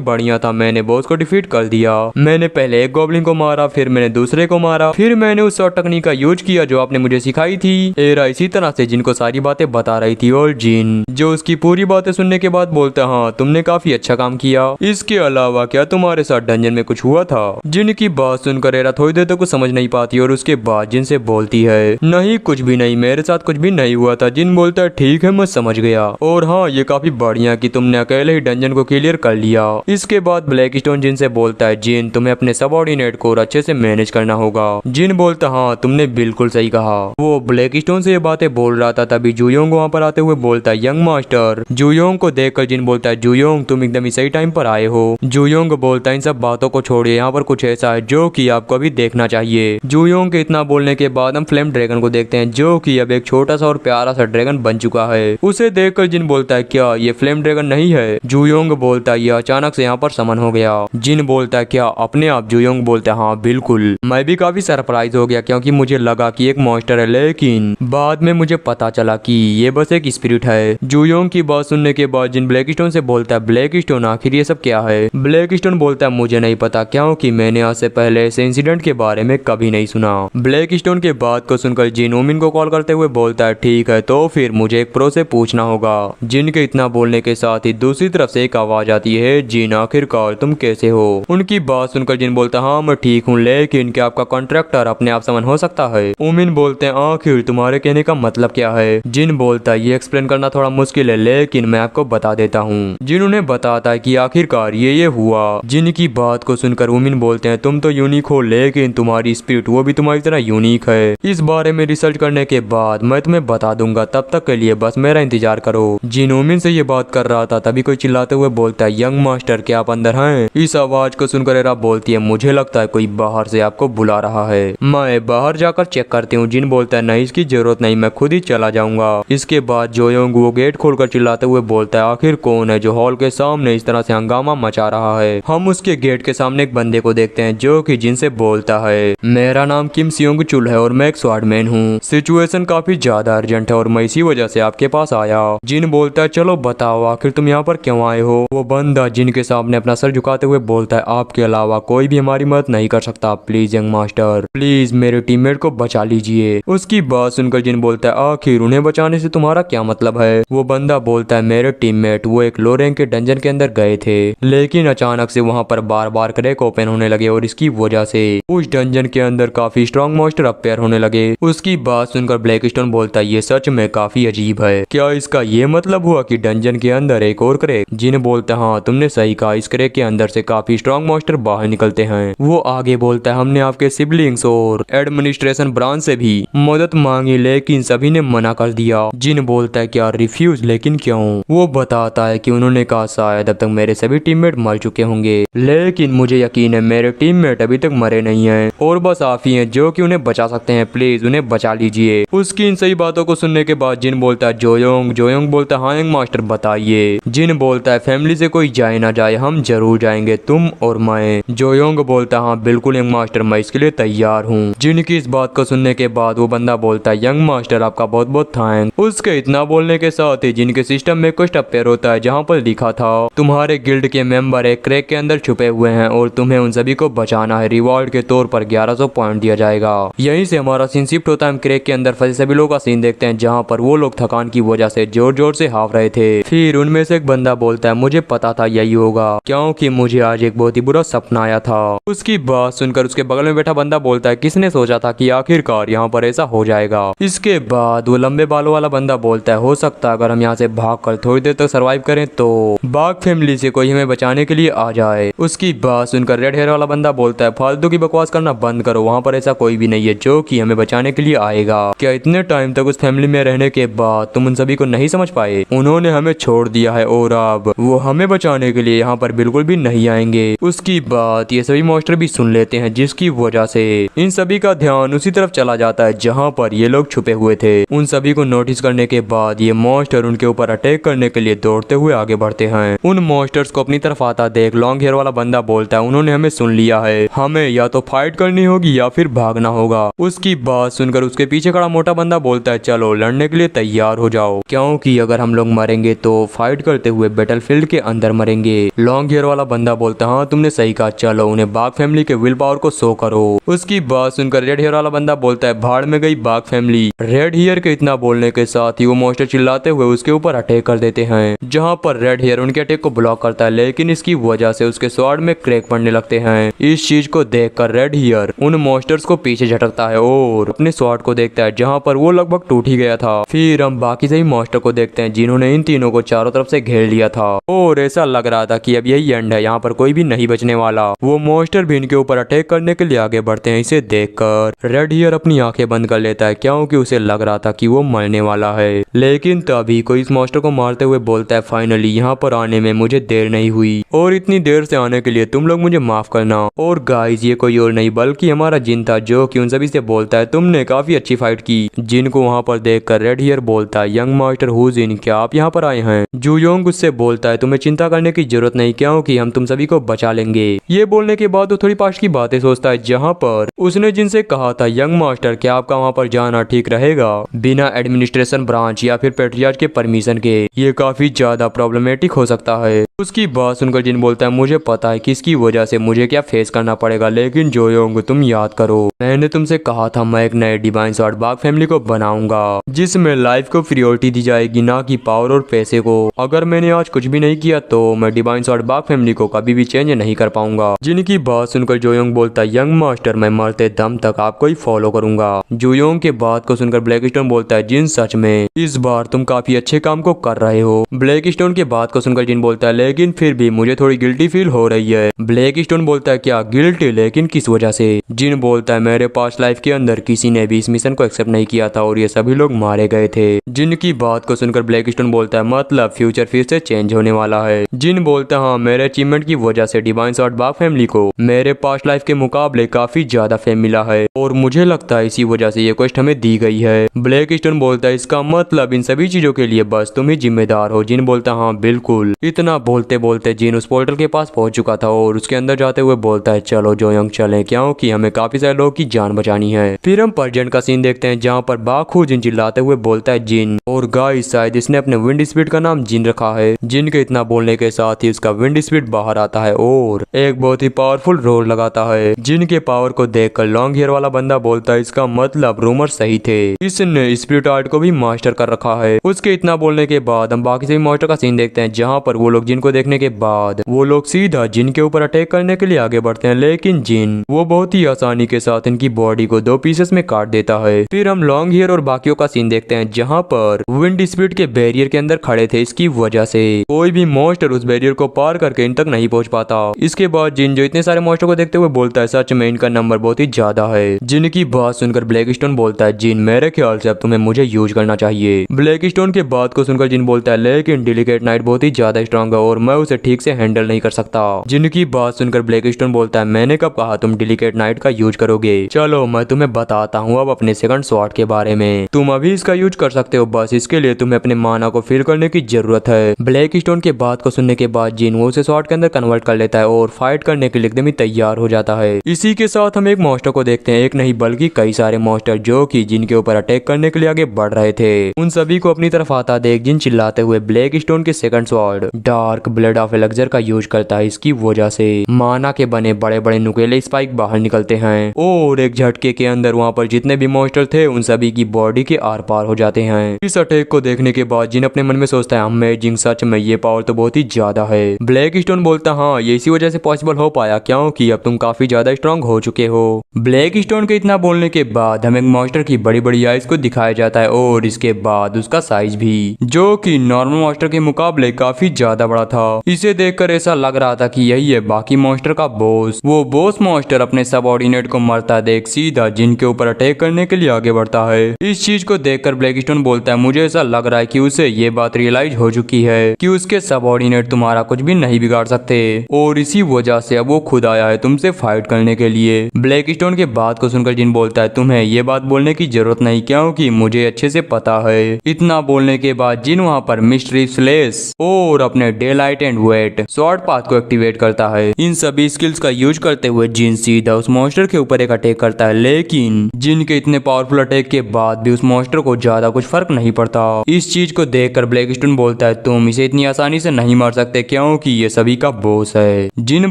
बढ़िया था, मैंने बॉस को डिफीट कर दिया। मैंने पहले एक गॉब्लिन को मारा, फिर मैंने दूसरे को मारा, फिर मैंने उस शॉट टेक्निक का यूज किया जो आपने मुझे सिखाई थी। एरा इसी तरह से जिन को सारी बातें बता रही थी और जिन जो उसकी पूरी बातें सुनने के बाद बोलता, हाँ तुमने काफी अच्छा काम किया, इसके अलावा क्या तुम्हारे साथ डंजन में कुछ हुआ था? जिन की बात सुनकर एरा थोड़ी देर तक कुछ समझ नहीं पाती और उसके बाद जिन से बोलती है, नहीं कुछ भी नहीं, मेरे साथ कुछ भी नहीं हुआ था। जिन बोलता है, ठीक है मैं समझ गया, और हाँ ये काफी बढ़िया कि तुमने अकेले ही डंजन को क्लियर कर लिया। इसके बाद ब्लैक स्टोन जिन से बोलता है, जिन तुम्हें अपने सबऑर्डिनेट को अच्छे से मैनेज करना होगा। जिन बोलता, हाँ तुमने बिल्कुल सही कहा। वो ब्लैक स्टोन से ये बातें बोल रहा था तभी जुयोंग वहाँ पर आते हुए बोलता है, यंग मास्टर। जुयोंग को देखकर जिन बोलता है, जुयोंग तुम एकदम ही सही टाइम पर आए हो। जुयोंग बोलता है, इन सब बातों को छोड़िए, यहाँ पर कुछ ऐसा है जो कि आपको अभी देखना चाहिए। जुयोंग के इतना बोलने के बाद हम फ्लेम ड्रैगन को देखते हैं जो कि अब एक छोटा सा और प्यारा सा ड्रैगन बन चुका है। उसे देखकर जिन बोलता है, क्या ये फ्लेम ड्रैगन नहीं है? जुयोंग बोलता है, ये अचानक से यहाँ पर समन हो गया। जिन बोलता है, क्या अपने आप? जुयोंग बोलता है, हाँ बिल्कुल, मैं भी काफी सरप्राइज हो गया क्योंकि मुझे लगा कि एक मॉन्स्टर है लेकिन बाद में मुझे पता चला कि ये बस एक स्पिरिट है। जुयोंग की बात सुनने के बाद जिन ब्लैक स्टोन से बोलता है, ब्लैक स्टोन आखिर ये सब क्या है? ब्लैक स्टोन बोलता है, मुझे नहीं पता क्योंकि मैंने आज से पहले इस इंसिडेंट के बारे में कभी नहीं सुना। ब्लैक स्टोन के बात को सुनकर जिन ओमिन को कॉल करते हुए बोलता है, ठीक है तो फिर मुझे एक प्रो से पूछना होगा। जिन के इतना बोलने के साथ ही दूसरी तरफ से एक आवाज आती है, जिन आखिरकार तुम कैसे हो? उनकी बात सुनकर जिन बोलता है, हाँ मैं ठीक हूँ लेकिन क्या आपका कॉन्ट्रैक्टर अपने आप समन हो सकता है? ओमिन बोलते हैं, आखिर तुम्हारे कहने का मतलब क्या है? जिन बोलता है, ये एक्सप्लेन करना थोड़ा मुश्किल है लेकिन मैं आपको बता देता हूँ। जिन उन्हें बताता है कि आखिरकार ये हुआ। जिन की बात को सुनकर ओमिन बोलते हैं, तुम तो यूनिक हो लेकिन तुम्हारी स्पिरिट वो भी तुम्हारी तरह यूनिक है। इस बारे में रिसर्च करने के बाद मैं तुम्हें बता दूंगा, तब तक के लिए बस मेरा इंतजार करो। जिन ओमिन से ये बात कर रहा था तभी कोई चिल्लाते हुए बोलता है, यंग मास्टर क्या आप अंदर हैं? इस आवाज को सुनकर एरा बोलती है, मुझे लगता है कोई बाहर से आपको बुला रहा है, मैं बाहर जाकर चेक करती हूँ। जिन बोलता है, नहीं इसकी जरूरत नहीं, मैं खुद ही चला जाऊंगा। इसके बाद जोयोंग वो गेट खोलकर चिल्लाते हुए बोलता है, आखिर कौन है जो हॉल के सामने इस तरह से हंगामा मचा रहा है? हम उसके गेट के सामने एक बंदे को देखते हैं जो कि जिन से बोल बोलता है मेरा नाम किम सियोंग चुल है और मैं एक स्वॉर्डमैन हूँ। सिचुएशन काफी ज्यादा अर्जेंट है और मैं इसी वजह से आपके पास आया। जिन बोलता है चलो बताओ आखिर तुम यहाँ पर क्यों आए हो। वो बंदा जिन के सामने अपना सर झुकाते हुए बोलता है आपके अलावा कोई भी हमारी मदद नहीं कर सकता, प्लीज यंग मास्टर प्लीज मेरे टीममेट को बचा लीजिए। उसकी बात सुनकर जिन बोलता है आखिर उन्हें बचाने से तुम्हारा क्या मतलब है। वो बंदा बोलता है मेरे टीममेट वो एक लो रैंक के डंजन के अंदर गए थे, लेकिन अचानक से वहाँ पर बार बार क्रैक ओपन होने लगे और इसकी वजह से उस डंजन के अंदर काफी स्ट्रॉन्ग मॉन्स्टर अपेयर होने लगे। उसकी बात सुनकर ब्लैकस्टोन बोलता है ये सच में काफी अजीब है, क्या इसका ये मतलब हुआ कि डंजन के अंदर एक और क्रैक। जिन बोलता है हाँ तुमने सही कहा, इस क्रैक के अंदर से काफी स्ट्रॉन्ग मॉन्स्टर बाहर निकलते हैं। वो आगे बोलता है हमने आपके सिबलिंग्स और एडमिनिस्ट्रेशन ब्रांच से भी मदद मांगी लेकिन सभी ने मना कर दिया। जिन बोलता है क्या रिफ्यूज, लेकिन क्यों। वो बताता है कि उन्होंने कहा शायद अब तक मेरे सभी टीममेट मर चुके होंगे, लेकिन मुझे यकीन है मेरे टीममेट अभी तक मरे नहीं हैं और बस आप ही हैं जो कि उन्हें बचा सकते हैं, प्लीज उन्हें बचा लीजिए। उसकी इन सही बातों को सुनने के बाद जिन बोलता है जोयोंग बोलता है हाँ यंग मास्टर बताइए। जिन बोलता है फैमिली से कोई जाए ना जाए हम जरूर जाएंगे, तुम और मैं। जोयोंग बोलता है हाँ बिल्कुल यंग मास्टर मैं इसके लिए तैयार हूँ। जिन की इस बात को सुनने के बाद वो बंदा बोलता है यंग मास्टर आपका बहुत बहुत थैंक। उसके इतना बोलने के साथ ही जिनके सिस्टम में कुछ अपेयर होता है जहाँ पर लिखा था तुम्हारे गिल्ड के मेंबर एक क्रैक के अंदर छुपे हुए हैं और तुम्हें उन सभी को बचाना है, रिवॉर्ड के तौर पर 1100 पॉइंट दिया जाएगा। यहीं से हमारा सीन शिफ्ट होता है, हम क्रैक के अंदर फंसे सभी लोगों का सीन देखते हैं जहाँ पर वो लोग थकान की वजह से जोर जोर से हाफ रहे थे। फिर उनमें से एक बंदा बोलता है मुझे पता था यही होगा क्योंकि मुझे आज एक बहुत ही बुरा सपना आया था। उसकी बात सुनकर उसके बगल में बैठा बंदा बोलता है किसने सोचा था कि आखिरकार यहाँ पर ऐसा हो जाएगा। इसके बाद वो लंबे बालों वाला बंदा बोलता है हो सकता है अगर हम यहाँ से भाग कर थोड़ी देर तक सरवाइव करें तो बाघ फैमिली से कोई हमें बचाने के लिए आ जाए। उसकी बात सुनकर रेड हेयर वाला बंदा बोलता है फालतू की बकवास करना बंद करो, वहाँ पर ऐसा कोई भी नहीं है जो कि हमें बचाने के लिए आएगा। क्या इतने टाइम तक उस फैमिली में रहने के बाद तुम उन सभी को नहीं समझ पाए, उन्होंने हमें छोड़ दिया है और अब वो हमें बचाने के लिए यहाँ पर बिल्कुल भी नहीं आएंगे। उसकी बात ये सभी मॉन्स्टर भी सुन लेते हैं जिसकी वजह से इन सभी का ध्यान उसी तरफ चला जाता है जहाँ पर ये लोग छुपे हुए थे। उन सभी को नोटिस करने के बाद ये मॉन्स्टर उनके ऊपर अटैक करने के लिए दौड़ते हुए आगे बढ़ते हैं। उन मॉन्स्टर्स को अपनी तरफ आता देख लॉन्ग हेयर वाला बंदा बोलता है उन्होंने हमें सुन लिया है, हमें या तो फाइट करनी होगी या फिर भागना होगा। उसकी बात सुनकर उसके पीछे खड़ा मोटा बंदा बोलता है चलो लड़ने के लिए तैयार हो जाओ क्योंकि अगर हम लोग मरेंगे तो फाइट करते हुए बैटलफील्ड के अंदर मरेंगे। लॉन्ग हेयर वाला बंदा बोलता है हाँ तुमने सही कहा, चलो उन्हें बाघ फैमिली के विल पावर को शो करो। उसकी बात सुनकर रेड हेयर वाला बंदा बोलता है भाड़ में गई बाघ फैमिली। रेड हेयर के इतना बोलने के साथ ही वो मॉन्स्टर चिल्लाते हुए उसके ऊपर अटैक कर देते हैं जहाँ पर रेड हेयर उनके अटैक को ब्लॉक करता है, लेकिन इसकी वजह से उसके स्वॉर्ड में क्रैक पड़ने लगते हैं। इस चीज को देखकर रेड हेयर उन मॉन्स्टर्स को पीछे झटकता है और अपने स्वॉर्ड को देखता है जहाँ पर वो लगभग टूट ही गया था। फिर हम बाकी सही मॉन्स्टर को देखते हैं जिन्होंने इन तीनों को चारों तरफ से घेर लिया था और ऐसा लग रहा था कि अब यही एंड है, यहाँ पर कोई भी नहीं बचने वाला। वो मॉन्स्टर भी इनके ऊपर अटैक करने के लिए आगे बढ़ते हैं। इसे देखकर रेड हेयर अपनी आंखें बंद कर लेता है क्योंकि उसे लग रहा था कि वो मरने वाला है, लेकिन तभी कोई इस मॉन्स्टर को मारते हुए बोलता है फाइनली यहाँ पर आने में मुझे देर नहीं हुई और इतनी देर से आने के लिए तुम लोग मुझे माफ करना। और गाइस ये कोई और नहीं बल्कि हमारा जिन था जो कि उन सभी से बोलता है तुमने काफी अच्छी फाइट की। जिन को वहाँ पर देखकर रेड हेयर बोलता है यंग मास्टर हुज इन, क्या आप यहाँ पर आए हैं। जुयोंग उससे बोलता है तुम्हें चिंता करने की जरूरत नहीं क्योंकि हम तुम सभी को बचा लेंगे। ये बोलने के बाद वो थोड़ी पास की बातें सोचता है जहाँ पर उसने जिनसे कहा था यंग मास्टर क्या आपका वहाँ पर जाना ठीक रहेगा बिना एडमिनिस्ट्रेशन ब्रांच या फिर पेट्रियार्च के परमिशन के, ये काफी ज्यादा प्रॉब्लमेटिक हो सकता है। उसकी बात सुनकर जिन बोलता है मुझे पता है कि इसकी वजह से मुझे क्या फेस करना पड़ेगा, लेकिन जोयोंग तुम याद करो मैंने तुमसे कहा था मैं एक नए डिवाइन स्वॉर्ड बाघ फैमिली को बनाऊंगा जिसमें लाइफ को प्रायोरिटी दी जाएगी ना कि पावर और पैसे को। अगर मैंने आज कुछ भी नहीं किया तो मैं डिवाइन स्वॉर्ड बाघ फैमिली को कभी भी चेंज नहीं कर पाऊंगा। जिनकी बात सुनकर जोयोंग बोलता है यंग मास्टर मैं मरते दम तक आपको ही फॉलो करूंगा। जोयोंग के बात को सुनकर ब्लैकस्टोन बोलता है जिन सच में इस बार तुम काफी अच्छे काम को कर रहे हो। ब्लैकस्टोन के बात को सुनकर जिन बोलता है लेकिन फिर भी मुझे थोड़ी गिल्टी फील हो रही है। ब्लैकस्टोन बोलता है क्या गिल्टी, लेकिन किस वजह से। जिन बोलता है मेरे पास लाइफ के अंदर किसी ने भी इस मिशन को एक्सेप्ट नहीं किया था और ये सभी लोग मारे गए थे। जिनकी बात को सुनकर ब्लैकस्टोन बोलता है मतलब फ्यूचर फिर से चेंज होने वाला है। जिन बोलता है हाँ मेरे अचीवमेंट की वजह से डिवाइन स्वॉर्ड बाघ फैमिली को मेरे पास्ट लाइफ के मुकाबले काफी ज्यादा फेम मिला है और मुझे लगता है इसी वजह से ये क्वेस्ट हमें दी गई है। ब्लैकस्टोन बोलता है इसका मतलब इन सभी चीजों के लिए बस तुम ही जिम्मेदार हो। जिन बोलता है हाँ बिल्कुल। इतना बोलते बोलते जिन उस पोर्टल के पास पहुंच चुका था और उसके अंदर जाते हुए बोलता है चलो जोयोंग चलें क्योंकि हमें काफी सारे लोगों की जान बचानी है। फिर हम पर्जेंट का सीन देखते हैं जहाँ पर बाखू जिन चिल्लाते हुए बोलता है जिन, और गाइस शायद इसने अपने विंड स्पीड का नाम जिन रखा है। जिन के इतना बोलने के साथ ही उसका विंड स्पीड बाहर आता है और एक बहुत ही पावरफुल रोर लगाता है। जिन के पावर को देखकर लॉन्ग हेयर वाला बंदा बोलता है इसका मतलब रूमर सही थे, इसने स्पिरिट आर्ट को भी मास्टर कर रखा है। उसके इतना बोलने के बाद हम बाकी सभी मॉन्स्टर का सीन देखते हैं जहाँ पर वो लोग जिन को देखने के बाद वो लोग सीधा जिन के ऊपर अटैक करने के लिए आगे बढ़ते हैं, लेकिन जिन वो बहुत ही आसानी के साथ इनकी बॉडी को 2 पीसेस में काट देता है। फिर हम लॉन्ग हेयर और बाकियों का सीन देखते हैं जहाँ पर विंड स्पीड के बैरियर के अंदर खड़े थे, इसकी वजह से कोई भी मॉन्स्टर उस बैरियर को पार करके इन तक नहीं पहुंच पाता। इसके बाद जिन जो इतने सारे मॉन्स्टर को देखते हुए बोलता है सच में इनका नंबर बहुत ही ज्यादा है। जिन की बात सुनकर ब्लैकस्टोन बोलता है जिन मेरे ख्याल से अब तुम्हें मुझे यूज करना चाहिए। ब्लैकस्टोन के बात को सुनकर जिन बोलता है लेकिन डेलिकेट नाइट बहुत ही ज्यादा स्ट्रांग है और मैं उसे ठीक से हैंडल नहीं कर सकता। जिन की बात सुनकर ब्लैकस्टोन बोलता है मैंने कब कहा तुम डेलिकेट नाइट का यूज करोगे, चलो मैं तुम्हें बताता हूँ अब अपने सेकंड स्वॉर्ड के बारे में। तुम अभी इसका यूज कर सकते हो, बस इसके लिए तुम्हें अपने माना को फिल करने की जरूरत है। ब्लैकस्टोन के बात को सुनने के बाद जिन वो उसे स्वॉर्ड के अंदर कन्वर्ट कर लेता है और फाइट करने के लिए एकदम ही तैयार हो जाता है। इसी के साथ हम एक मॉन्स्टर को देखते हैं, एक नहीं बल्कि कई सारे मॉन्स्टर जो कि जिन के ऊपर अटैक करने के लिए आगे बढ़ रहे थे। उन सभी को अपनी तरफ आता देख जिन चिल्लाते हुए ब्लैकस्टोन के second sword dark blood of elixir का यूज करता है। इसकी वजह से माना के बने बड़े बड़े नुकीले स्पाइक बाहर निकलते हैं और एक झटके के अंदर वहाँ पर जितने भी मॉन्स्टर थे उन सभी की बॉडी के आर पार हो जाते हैं। इस अटैक को देखने के बाद जिन अपने मन में सोचता है अमेजिंग, सच में ये पावर तो बहुत ही ज्यादा है। ब्लैकस्टोन बोलता हाँ ये इसी वजह से पॉसिबल हो पाया क्योंकि अब तुम काफी ज्यादा स्ट्रांग हो चुके हो। ब्लैकस्टोन के इतना बोलने के बाद हमें मॉन्स्टर की बड़ी बड़ी आइज को दिखाया जाता है और इसके बाद उसका साइज भी जो कि नॉर्मल मॉन्स्टर के मुकाबले काफी ज्यादा बड़ा था। इसे देखकर ऐसा लग रहा था कि यही है बाकी मॉन्स्टर का बॉस। वो बॉस मॉन्स्टर अपने सबऑर्डिनेट को मरता देख सीधा जिन के ऊपर अटैक करने के लिए आगे बढ़ता है। इस चीज को देखकर ब्लैकस्टोन बोलता है मुझे ऐसा लग रहा है कि उसे ये बात रियलाइज हो चुकी है कि उसके सबऑर्डिनेट तुम्हारा कुछ भी नहीं बिगाड़ सकते और इसी वजह से अब वो खुद आया है तुमसे फाइट करने के लिए। ब्लैकस्टोन के बात को सुनकर जिन बोलता है तुम्हें ये बात बोलने की जरूरत नहीं क्योंकि मुझे अच्छे से पता है। इतना बोलने के बाद जिन वहाँ पर मिस्ट्री स्लेस और अपने day light and wait short path को एक्टिवेट करता है। इन सभी स्किल्स का यूज करते हुए जिन सीधा उस मॉन्स्टर के ऊपर एक अटैक करता है, लेकिन जिन के इतने पावरफुल अटैक के बाद भी उस मॉन्स्टर को ज्यादा कुछ फर्क नहीं पड़ता। इस चीज को देखकर ब्लैकस्टोन बोलता है तुम इसे इतनी आसानी से नहीं मार सकते क्योंकि ये सभी का बॉस है। जिन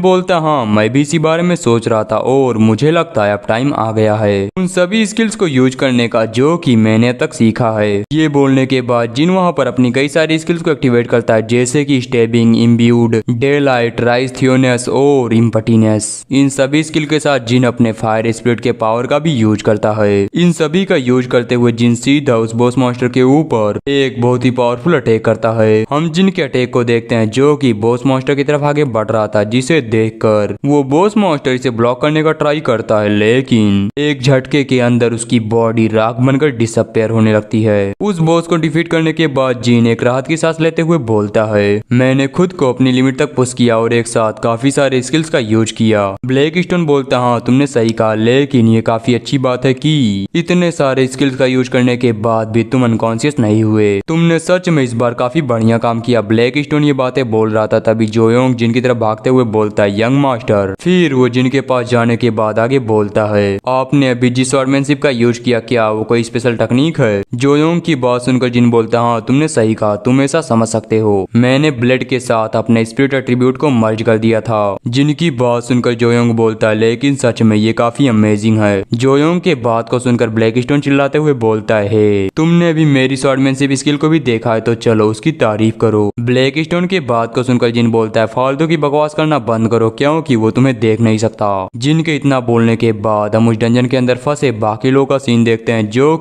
बोलता हाँ मैं भी इसी बारे में सोच रहा था और मुझे लगता है अब टाइम आ गया है उन सभी स्किल्स को यूज करने का जो कि मैंने अब तक सीखा है। ये बोलने के बाद जिन वहाँ पर अपनी कई सारी स्किल्स को एक्टिवेट करता है जैसे कि stabbing, imbued, day light, rise थियोनेस और इम्पटीनेस। इन सभी स्किल के साथ जिन अपने फायर स्पिरिट के पावर का भी यूज करता है। इन सभी का यूज करते हुए जिन सीधा उस बॉस मॉन्स्टर के ऊपर एक बहुत ही पावरफुल अटैक करता है। हम जिन के अटैक को देखते हैं जो कि बॉस मॉन्स्टर की तरफ आगे बढ़ रहा था, जिसे देखकर वो बॉस मॉन्स्टर इसे ब्लॉक करने का ट्राई करता है, लेकिन एक झटके के अंदर उसकी बॉडी राख बनकर डिसअपियर होने लगती है। उस बॉस को डिफीट करने के बाद जिन एक राहत की सांस लेते हुए बोलता है मैंने खुद को अपनी लिमिट तक पुश किया और एक साथ काफी सारे स्किल्स का यूज किया। ब्लैकस्टोन बोलता हाँ तुमने सही कहा, लेकिन ये काफी अच्छी बात है कि इतने सारे स्किल्स का यूज करने के बाद भी तुम अनकॉन्शियस नहीं हुए। तुमने सच में इस बार काफी बढ़िया काम किया। ब्लैकस्टोन ये बातें बोल रहा था तभी जोयोंग जिन की तरफ भागते हुए बोलता है यंग मास्टर। फिर वो जिन के पास जाने के बाद आगे बोलता है आपने अभी जिस स्वॉर्डमैनशिप का यूज किया क्या वो कोई स्पेशल टेक्निक है? जोयोंग की बात सुनकर जिन बोलता हाँ तुमने सही कहा, तुम ऐसा समझ सकते हो। मैंने ब्लड के साथ अपने स्पिरिट एट्रीब्यूट को मर्ज कर दिया था। जिनकी बात सुनकर जोयोंग बोलता है लेकिन सच में ये काफी अमेजिंग है। जोयोंग के बात को सुनकर ब्लैकस्टोन चिल्लाते हुए बोलता है तुमने अभी मेरी स्वॉर्डमैनशिप स्किल को भी देखा है तो चलो उसकी तारीफ करो। ब्लैकस्टोन के बात को सुनकर जिन बोलता है फालतू की बकवास करना बंद करो क्योंकि वो तुम्हें देख नहीं सकता। जिन के इतना बोलने के बाद हम उस डंजन के अंदर फंसे बाकी लोगों का सीन देखते हैं जो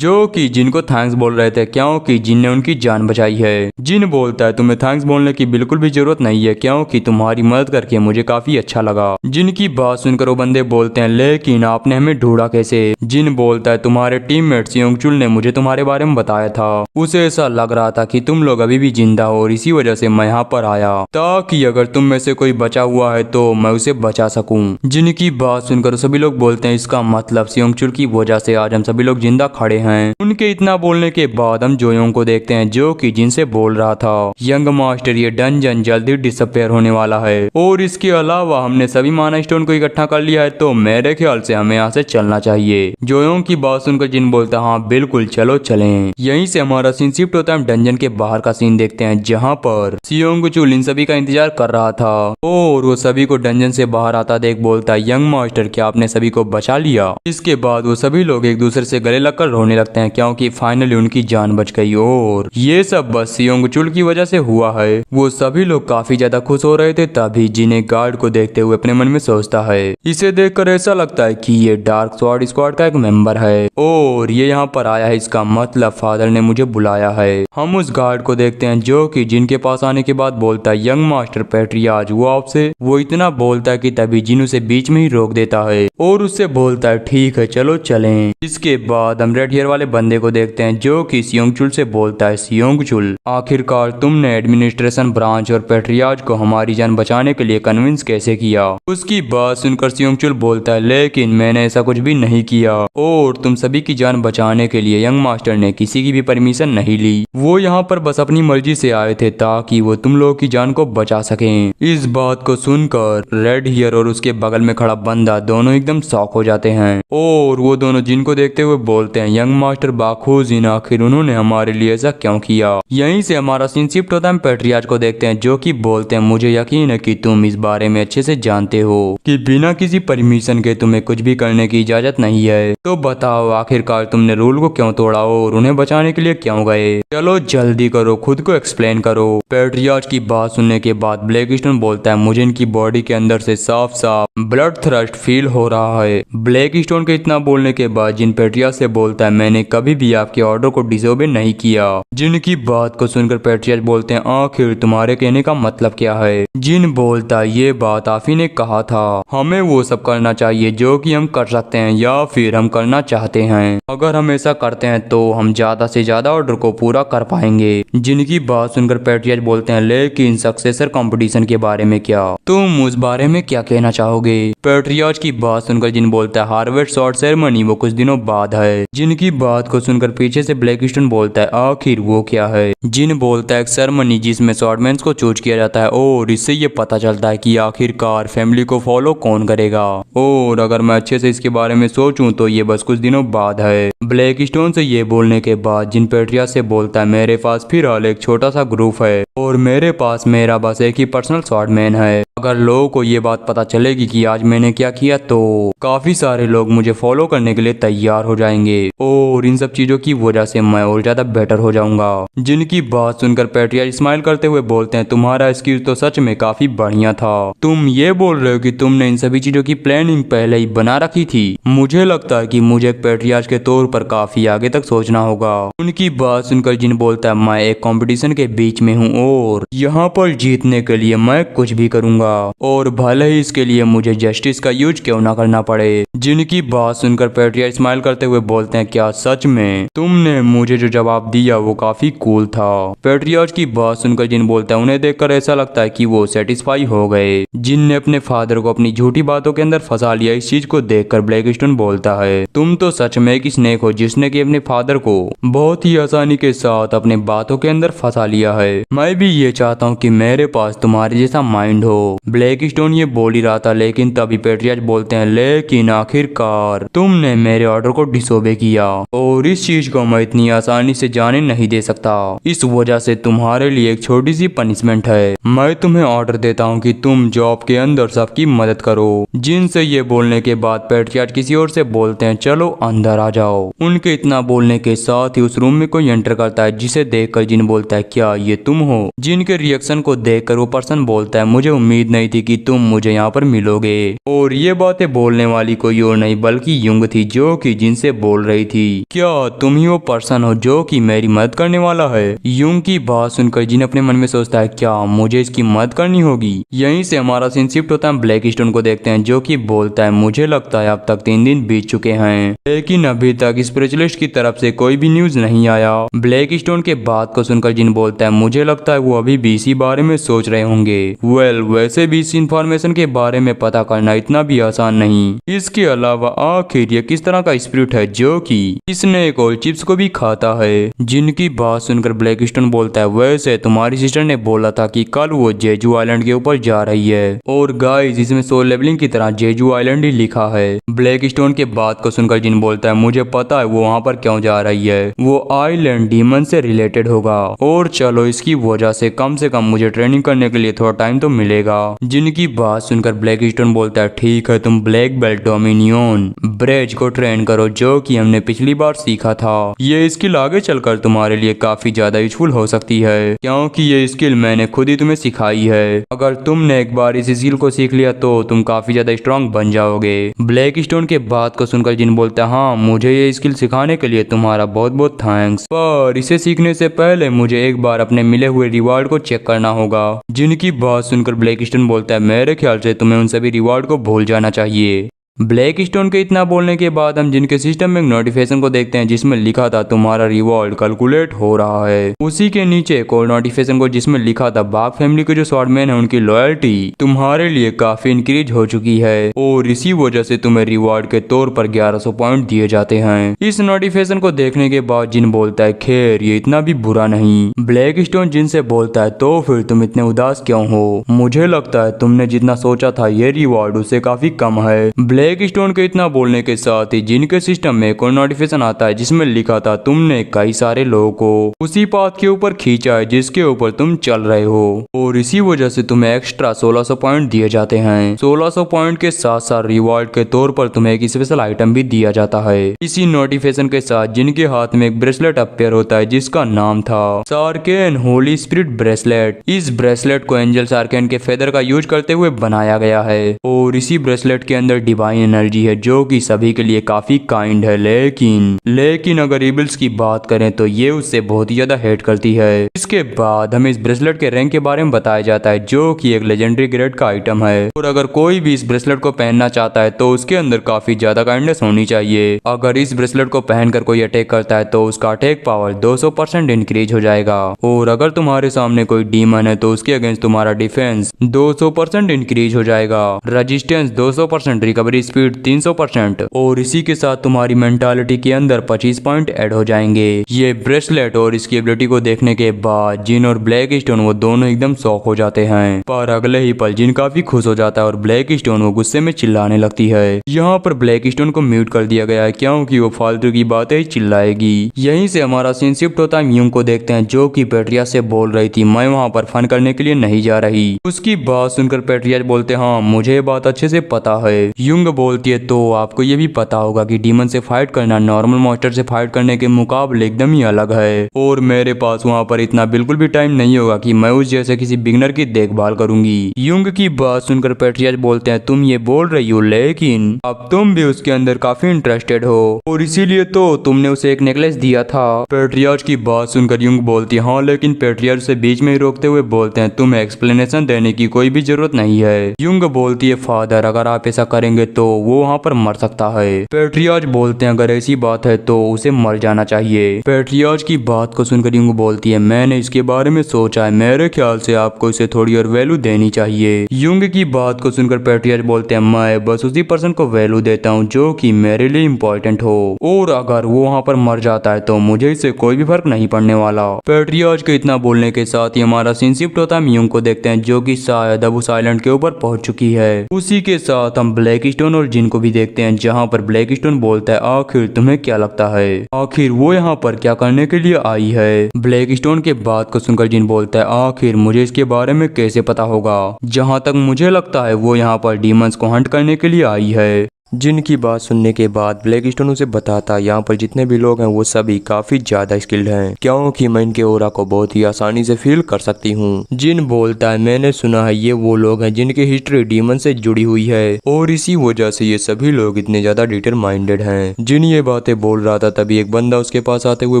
कि जिनको थैंक्स बोल रहे थे क्योंकि जिन ने उनकी जान बचाई है। जिन बोलता है तुम्हें थैंक्स बोलने की बिल्कुल भी जरूरत नहीं है क्योंकि तुम्हारी मदद करके मुझे काफी अच्छा लगा। जिनकी बात सुनकर वो बंदे बोलते हैं लेकिन आपने हमें ढूंढा कैसे? जिन बोलता है तुम्हारे टीममेट योंगचुल ने मुझे तुम्हारे बारे में बताया था। उसे ऐसा लग रहा था कि तुम लोग अभी भी जिंदा हो और इसी वजह से मैं यहाँ पर आया ताकि अगर तुम में से कोई बचा हुआ है तो मैं उसे बचा सकूं। जिनकी बात सुनकर सभी लोग बोलते हैं इसका मतलब योंगचुल की वजह से आज हम सभी लोग जिंदा खड़े हैं। उनके इतना बोलने के बाद हम जोयोंग को देखते हैं जो कि जिनसे बोल रहा था यंग मास्टर ये डंजन जल्दी डिसअपियर होने वाला है और इसके अलावा हमने सभी माना स्टोन को इकट्ठा कर लिया है तो मेरे ख्याल से हमें यहाँ से चलना चाहिए। जोयोंग की बात सुनकर जिन बोलता है हाँ बिल्कुल चलो चलें। यहीं से हमारा सीन शिफ्ट होता है। हम डंजन के बाहर का सीन देखते हैं जहाँ पर सियोंग चुल इन सभी का इंतजार कर रहा था और वो सभी को डंजन से बाहर आता देख बोलता है यंग मास्टर क्या आपने सभी को बचा लिया। इसके बाद वो सभी लोग एक दूसरे से गले लगकर रोने लगते हैं क्योंकि फाइनली उनकी जान बच गई और ये सब बस सियोंग चुल की वजह से हुआ है। वो सभी लोग काफी ज्यादा खुश हो रहे थे तभी जिन्हें गार्ड को देखते हुए अपने मन में सोचता है इसे देखकर ऐसा लगता है कि ये डार्क स्वॉर्ड स्क्वाड का एक मेंबर है और ये यहाँ पर आया है, इसका मतलब फादर ने मुझे बुलाया है। हम उस गार्ड को देखते हैं जो कि जिनके पास आने के बाद बोलता है यंग मास्टर पैट्रियाज वो आपसे। वो इतना बोलता है कि तभी जिन उसे बीच में ही रोक देता है और उससे बोलता है ठीक है चलो चलें। इसके बाद हम रेड हेयर वाले बंदे को देखते हैं जो कि सियोंग चुल से बोलता है सियोंग चुल आखिरकार तुमने एडमिनिस्ट्रेशन ब्रांच और पैट्रियाज को हमारी जान बचाने के लिए कन्विंस कैसे किया। उसकी बात सुनकर सियोंग चुल बोलता है लेकिन मैंने ऐसा कुछ भी नहीं किया और तुम सभी की जान बचाने के लिए यंग मास्टर ने किसी की भी परमिशन नहीं ली। वो यहाँ पर बस अपनी मर्जी से आए थे ताकि वो तुम लोगों की जान को बचा सकें। इस बात को सुनकर रेड हेयर और उसके बगल में खड़ा बंदा दोनों एकदम शॉक हो जाते हैं और वो दोनों जिन को देखते हुए बोलते हैं यंग मास्टर बाखुजिन आखिर उन्होंने हमारे लिए ऐसा क्यों किया। यहीं से हमारा सीन शिफ्ट होता है। पैट्रियाज को देखते हैं जो कि बोलते हैं मुझे यकीन है कि तुम इस बारे में अच्छे से जानते हो कि बिना किसी परमिशन के तुम्हें कुछ भी करने की इजाजत नहीं है। तो बताओ आखिरकार तुमने रूल को क्यों तोड़ा और उन्हें बचाने के लिए क्यों गए। चलो जल्दी करो खुद को एक्सप्लेन करो। पैट्रियाज की बात सुनने के बाद ब्लैकस्टोन बोलता है मुझे इनकी बॉडी के अंदर से साफ साफ ब्लड थ्रस्ट फील हो रहा है। ब्लैकस्टोन के इतना बोलने के बाद जिन पैट्रियाज से बोलता है मैंने कभी भी आपके ऑर्डर को डिसोबे नहीं किया। जिनकी बात को सुनकर पैट्रियाज बोलते हैं आखिर तुम्हारे कहने का मतलब क्या है। जिन बोलता है ये बात आप ही ने कहा था हमें वो सब करना चाहिए जो कि हम कर सकते हैं या फिर हम करना चाहते हैं। अगर हम ऐसा करते हैं तो हम ज्यादा से ज्यादा ऑर्डर को पूरा कर पाएंगे। जिनकी बात सुनकर पैट्रियाज बोलते हैं लेकिन सक्सेसर कंपटीशन के बारे में क्या, तुम उस बारे में क्या कहना चाहोगे। पैट्रियाज की बात सुनकर जिन बोलता है हार्वेड शॉर्ट सेरेमनी वो कुछ दिनों बाद है। जिनकी बात को सुनकर पीछे से ब्लैकस्टोन बोलता है आखिर वो क्या है। जिन बोलता है एक सेरेमनी जिसमें शॉर्टमैन को चूज किया जाता है और इससे ये पता चलता है कि आखिरकार फैमिली को फॉलो कौन करेगा। और अगर मैं अच्छे से इसके बारे में सोचूं तो ये बस कुछ दिनों बाद है। ब्लैकस्टोन से ये बोलने के बाद जिन पैट्रियाज से बोलता है मेरे पास फिलहाल एक छोटा सा ग्रुप है और मेरे पास मेरा बस एक ही पर्सनल शॉर्टमैन है। अगर लोगों को ये बात पता चलेगी कि आज मैंने क्या किया तो काफी सारे लोग मुझे फॉलो करने के लिए तैयार हो जाएंगे और इन सब चीजों की वजह से मैं और ज्यादा बेटर हो जाऊंगा। जिनकी बात सुनकर पैट्रियाज स्माइल करते हुए बोलते हैं तुम्हारा स्किल तो सच में काफी बढ़िया था। तुम ये बोल रहे हो कि तुमने इन सभी चीजों की प्लानिंग पहले ही बना रखी थी। मुझे लगता है कि मुझे एक पैट्रियाज के तौर पर काफी आगे तक सोचना होगा। उनकी बात सुनकर जिन बोलता है मैं एक कंपटीशन के बीच में हूँ और यहाँ पर जीतने के लिए मैं कुछ भी करूंगा और भले ही इसके लिए मुझे जस्टिस का यूज क्यों ना करना पड़े। जिनकी बात सुनकर पैट्रियाज स्माइल करते हुए बोलते हैं क्या सच में तुमने मुझे जो जवाब दिया वो काफी कूल था। पैट्रियाज की बात सुनकर जिन बोलता है उन्हें देखकर ऐसा लगता है कि वो सेटिस्फाई हो गए। जिन ने अपने फादर को अपनी झूठी बातों के अंदर फंसा लिया। इस चीज को देखकर ब्लैकस्टोन बोलता है तुम तो सच में एक स्नेक हो जिसने कि अपने फादर को बहुत ही आसानी के साथ अपने बातों के अंदर फंसा लिया है। मैं भी ये चाहता हूँ कि मेरे पास तुम्हारे जैसा माइंड हो। ब्लैकस्टोन ये बोल ही रहा था लेकिन तभी पैट्रियाज बोलते हैं लेकिन आखिरकार तुमने मेरे ऑर्डर को डिसोबे किया और इस चीज को मैं इतनी आसानी से जाने नहीं दे सकता। इस वजह से तुम्हारे लिए एक छोटी सी पनिशमेंट है। मैं तुम्हें ऑर्डर देता हूँ कि तुम जॉब के अंदर सबकी मदद करो। जिनसे ये बोलने के बाद पैट्रियाज किसी और से बोलते हैं चलो अंदर आ जाओ। उनके इतना बोलने के साथ ही उस रूम में कोई एंटर करता है जिसे देखकर जिन बोलता है क्या ये तुम हो। जिनके रिएक्शन को देखकर वो पर्सन बोलता है मुझे उम्मीद नहीं थी कि तुम मुझे यहाँ पर मिलोगे। और ये बातें बोलने वाली कोई और नहीं बल्कि युंग थी जो कि जिनसे बोल रही थी क्या तुम ही वो पर्सन हो जो कि मेरी मदद करने वाला है। युंग की बात सुनकर जिन अपने मन में सोचता है क्या मुझे इसकी मदद करनी होगी। यहीं से हमारा सीन शिफ्ट होता है। ब्लैकस्टोन को देखते हैं जो कि बोलता है मुझे लगता है अब तक 3 दिन बीत चुके हैं लेकिन अभी तक स्पिरिचुअलिस्ट की तरफ से कोई भी न्यूज नहीं आया। ब्लैकस्टोन के बात को सुनकर जिन बोलता है मुझे लगता है वो अभी भी इसी बारे में सोच रहे होंगे। वेल वैसे वैसे भी इस इंफॉर्मेशन के बारे में पता करना इतना भी आसान नहीं। इसके अलावा आखिर ये किस तरह का स्पिरिट है जो कि इसने एक और चिप्स को भी खाता है। जिनकी बात सुनकर ब्लैकस्टोन बोलता है वैसे तुम्हारी सिस्टर ने बोला था कि कल वो जेजू आइलैंड के ऊपर जा रही है और गाइस इसमें सोल लेवलिंग की तरह जेजू आइलैंड ही लिखा है। ब्लैकस्टोन के बात को सुनकर जिन बोलता है मुझे पता है वो वहाँ पर क्यों जा रही है, वो आइलैंड डीमन से रिलेटेड होगा और चलो इसकी वजह से कम मुझे ट्रेनिंग करने के लिए थोड़ा टाइम तो मिलेगा। जिनकी बात सुनकर ब्लैकस्टोन बोलता है ठीक है तुम ब्लैक बेल्ट डोमिनियन ब्रेज को ट्रेन करो जो कि हमने पिछली बार सीखा था। ये स्किल आगे चलकर तुम्हारे लिए काफी ज्यादा यूजफुल हो सकती है क्योंकि ये स्किल मैंने खुद ही तुम्हें सिखाई है। अगर तुमने एक बार इस स्किल को सीख लिया तो तुम काफी ज्यादा स्ट्रांग बन जाओगे। ब्लैकस्टोन के बात को सुनकर जिन बोलता है हाँ मुझे ये स्किल सिखाने के लिए तुम्हारा बहुत बहुत थैंक्स, पर इसे सीखने से पहले मुझे एक बार अपने मिले हुए रिवार्ड को चेक करना होगा। जिनकी बात सुनकर ब्लैकस्टोन बोलता है मेरे ख्याल से तुम्हें उन सभी रिवार्ड को भूल जाना चाहिए। ब्लैकस्टोन के इतना बोलने के बाद हम जिनके सिस्टम में एक नोटिफिकेशन को देखते हैं जिसमें लिखा था तुम्हारा रिवॉर्ड कैलकुलेट हो रहा है। उसी के नीचे एक और नोटिफिकेशन को जिसमें लिखा था बाग फैमिली के जो स्वॉर्डमैन है उनकी लॉयल्टी तुम्हारे लिए काफी इंक्रीज हो चुकी है और इसी वजह से तुम्हें रिवॉर्ड के तौर पर 1100 पॉइंट दिए जाते हैं। इस नोटिफिकेशन को देखने के बाद जिन बोलता है खैर ये इतना भी बुरा नहीं। ब्लैकस्टोन जिन से बोलता है तो फिर तुम इतने उदास क्यों हो, मुझे लगता है तुमने जितना सोचा था ये रिवॉर्ड उससे काफी कम है। ब्लैकस्टोन के इतना बोलने के साथ ही जिनके सिस्टम में एक और नोटिफिकेशन आता है जिसमें लिखा था तुमने कई सारे लोगों को उसी पाथ के ऊपर खींचा है जिसके ऊपर तुम चल रहे हो और इसी वजह से तुम्हें एक्स्ट्रा 1600 पॉइंट दिए जाते हैं। 1600 पॉइंट के साथ साथ रिवॉर्ड के तौर पर तुम्हें एक स्पेशल आइटम भी दिया जाता है। इसी नोटिफिकेशन के साथ जिनके हाथ में एक ब्रेसलेट अपेयर होता है जिसका नाम था सार्केन होली स्पिरिट ब्रेसलेट। इस ब्रेसलेट को एंजल सार्केन के फेदर का यूज करते हुए बनाया गया है और इसी ब्रेसलेट के अंदर डिवाइन एनर्जी है जो कि सभी के लिए काफी काइंड है, लेकिन अगर इबल्स की बात करें तो ये उससे बहुत ही ज्यादा हेट करती है। इसके बाद हमें इस ब्रेसलेट के रैंक के बारे में बताया जाता है जो कि एक लेजेंडरी ग्रेड का आइटम है और अगर कोई भी इस ब्रेसलेट को पहनना चाहता है तो उसके अंदर काफी ज्यादा काइंडनेस होनी चाहिए। अगर इस ब्रेसलेट को पहनकर कोई अटैक करता है तो उसका अटैक पावर 200% इंक्रीज हो जाएगा और अगर तुम्हारे सामने कोई डीमन है तो उसके अगेंस्ट तुम्हारा डिफेंस 200% इंक्रीज हो जाएगा, रेजिस्टेंस 200%, रिकवरी स्पीड 300% और इसी के साथ तुम्हारी मेंटालिटी के अंदर 25 पॉइंट ऐड हो जाएंगे। ये ब्रेसलेट और इसकी एबिलिटी को देखने के बाद जिन और ब्लैकस्टोन वो दोनों एकदम शॉक हो जाते हैं, पर अगले ही पल जिन काफी खुश हो जाता है और ब्लैकस्टोन वो गुस्से में चिल्लाने लगती है। यहाँ पर ब्लैकस्टोन को म्यूट कर दिया गया है क्योंकि वो फालतू की बातें ही चिल्लाएगी। यहीं से हमारा सीन शिफ्ट होता है म्यूंग को देखते हैं जो कि पेट्रिया से बोल रही थी मैं वहाँ पर फन करने के लिए नहीं जा रही। उसकी बात सुनकर पेट्रिया बोलते हाँ मुझे ये बात अच्छे से पता है। युंग बोलती है तो आपको ये भी पता होगा कि डीमन से फाइट करना नॉर्मल मॉन्स्टर से फाइट करने के मुकाबले एकदम ही अलग है और मेरे पास वहाँ पर इतना बिल्कुल भी टाइम नहीं होगा कि मैं उस जैसे किसी बिगनर की देखभाल करूंगी। युंग की बात सुनकर पेट्रिया बोलते हैं तुम ये बोल रही हो लेकिन अब तुम भी उसके अंदर काफी इंटरेस्टेड हो और इसीलिए तो तुमने उसे एक नेकलेस दिया था। पेट्रिया की बात सुनकर युंग बोलती है हाँ लेकिन पेट्रिया उसे बीच में ही रोकते हुए बोलते हैं तुम्हें एक्सप्लेनेशन देने की कोई भी जरूरत नहीं है। युंग बोलती है फादर अगर आप ऐसा करेंगे तो वो वहाँ पर मर सकता है। पेट्रियाज बोलते हैं अगर ऐसी बात है तो उसे मर जाना चाहिए। पेट्रियाज की बात को सुनकर युंग बोलती है मैंने इसके बारे में सोचा है, मेरे ख्याल से आपको इसे थोड़ी और वैल्यू देनी चाहिए। युंग की बात को सुनकर पेट्रियाज बोलते हैं मैं बस उसी पर्सन को वैल्यू देता हूँ जो कि मेरे लिए इम्पोर्टेंट हो और अगर वो वहाँ पर मर जाता है तो मुझे इससे कोई भी फर्क नहीं पड़ने वाला। पेट्रियाज के इतना बोलने के साथ ही हमारा सीन शिफ्ट होता है युंग को देखते हैं जो कि शायद अब उस आइलैंड के ऊपर पहुंच चुकी है। उसी के साथ हम ब्लैकस्टोन और जिन को भी देखते हैं जहाँ पर ब्लैकस्टोन बोलता है आखिर तुम्हें क्या लगता है आखिर वो यहाँ पर क्या करने के लिए आई है। ब्लैकस्टोन के बात को सुनकर जिन बोलता है आखिर मुझे इसके बारे में कैसे पता होगा, जहाँ तक मुझे लगता है वो यहाँ पर डीमंस को हंट करने के लिए आई है। जिनकी बात सुनने के बाद ब्लैकस्टोन उसे बताता यहाँ पर जितने भी लोग हैं वो सभी काफी ज्यादा स्किल्ड हैं क्योंकि मैं इनके ओरा को बहुत ही आसानी से फील कर सकती हूँ। जिन बोलता है मैंने सुना है ये वो लोग हैं जिनकी हिस्ट्री डीमन से जुड़ी हुई है और इसी वजह से ये सभी लोग इतने ज्यादा डिटरमाइंडेड हैं। जिन ये बातें बोल रहा था तभी एक बंदा उसके पास आते हुए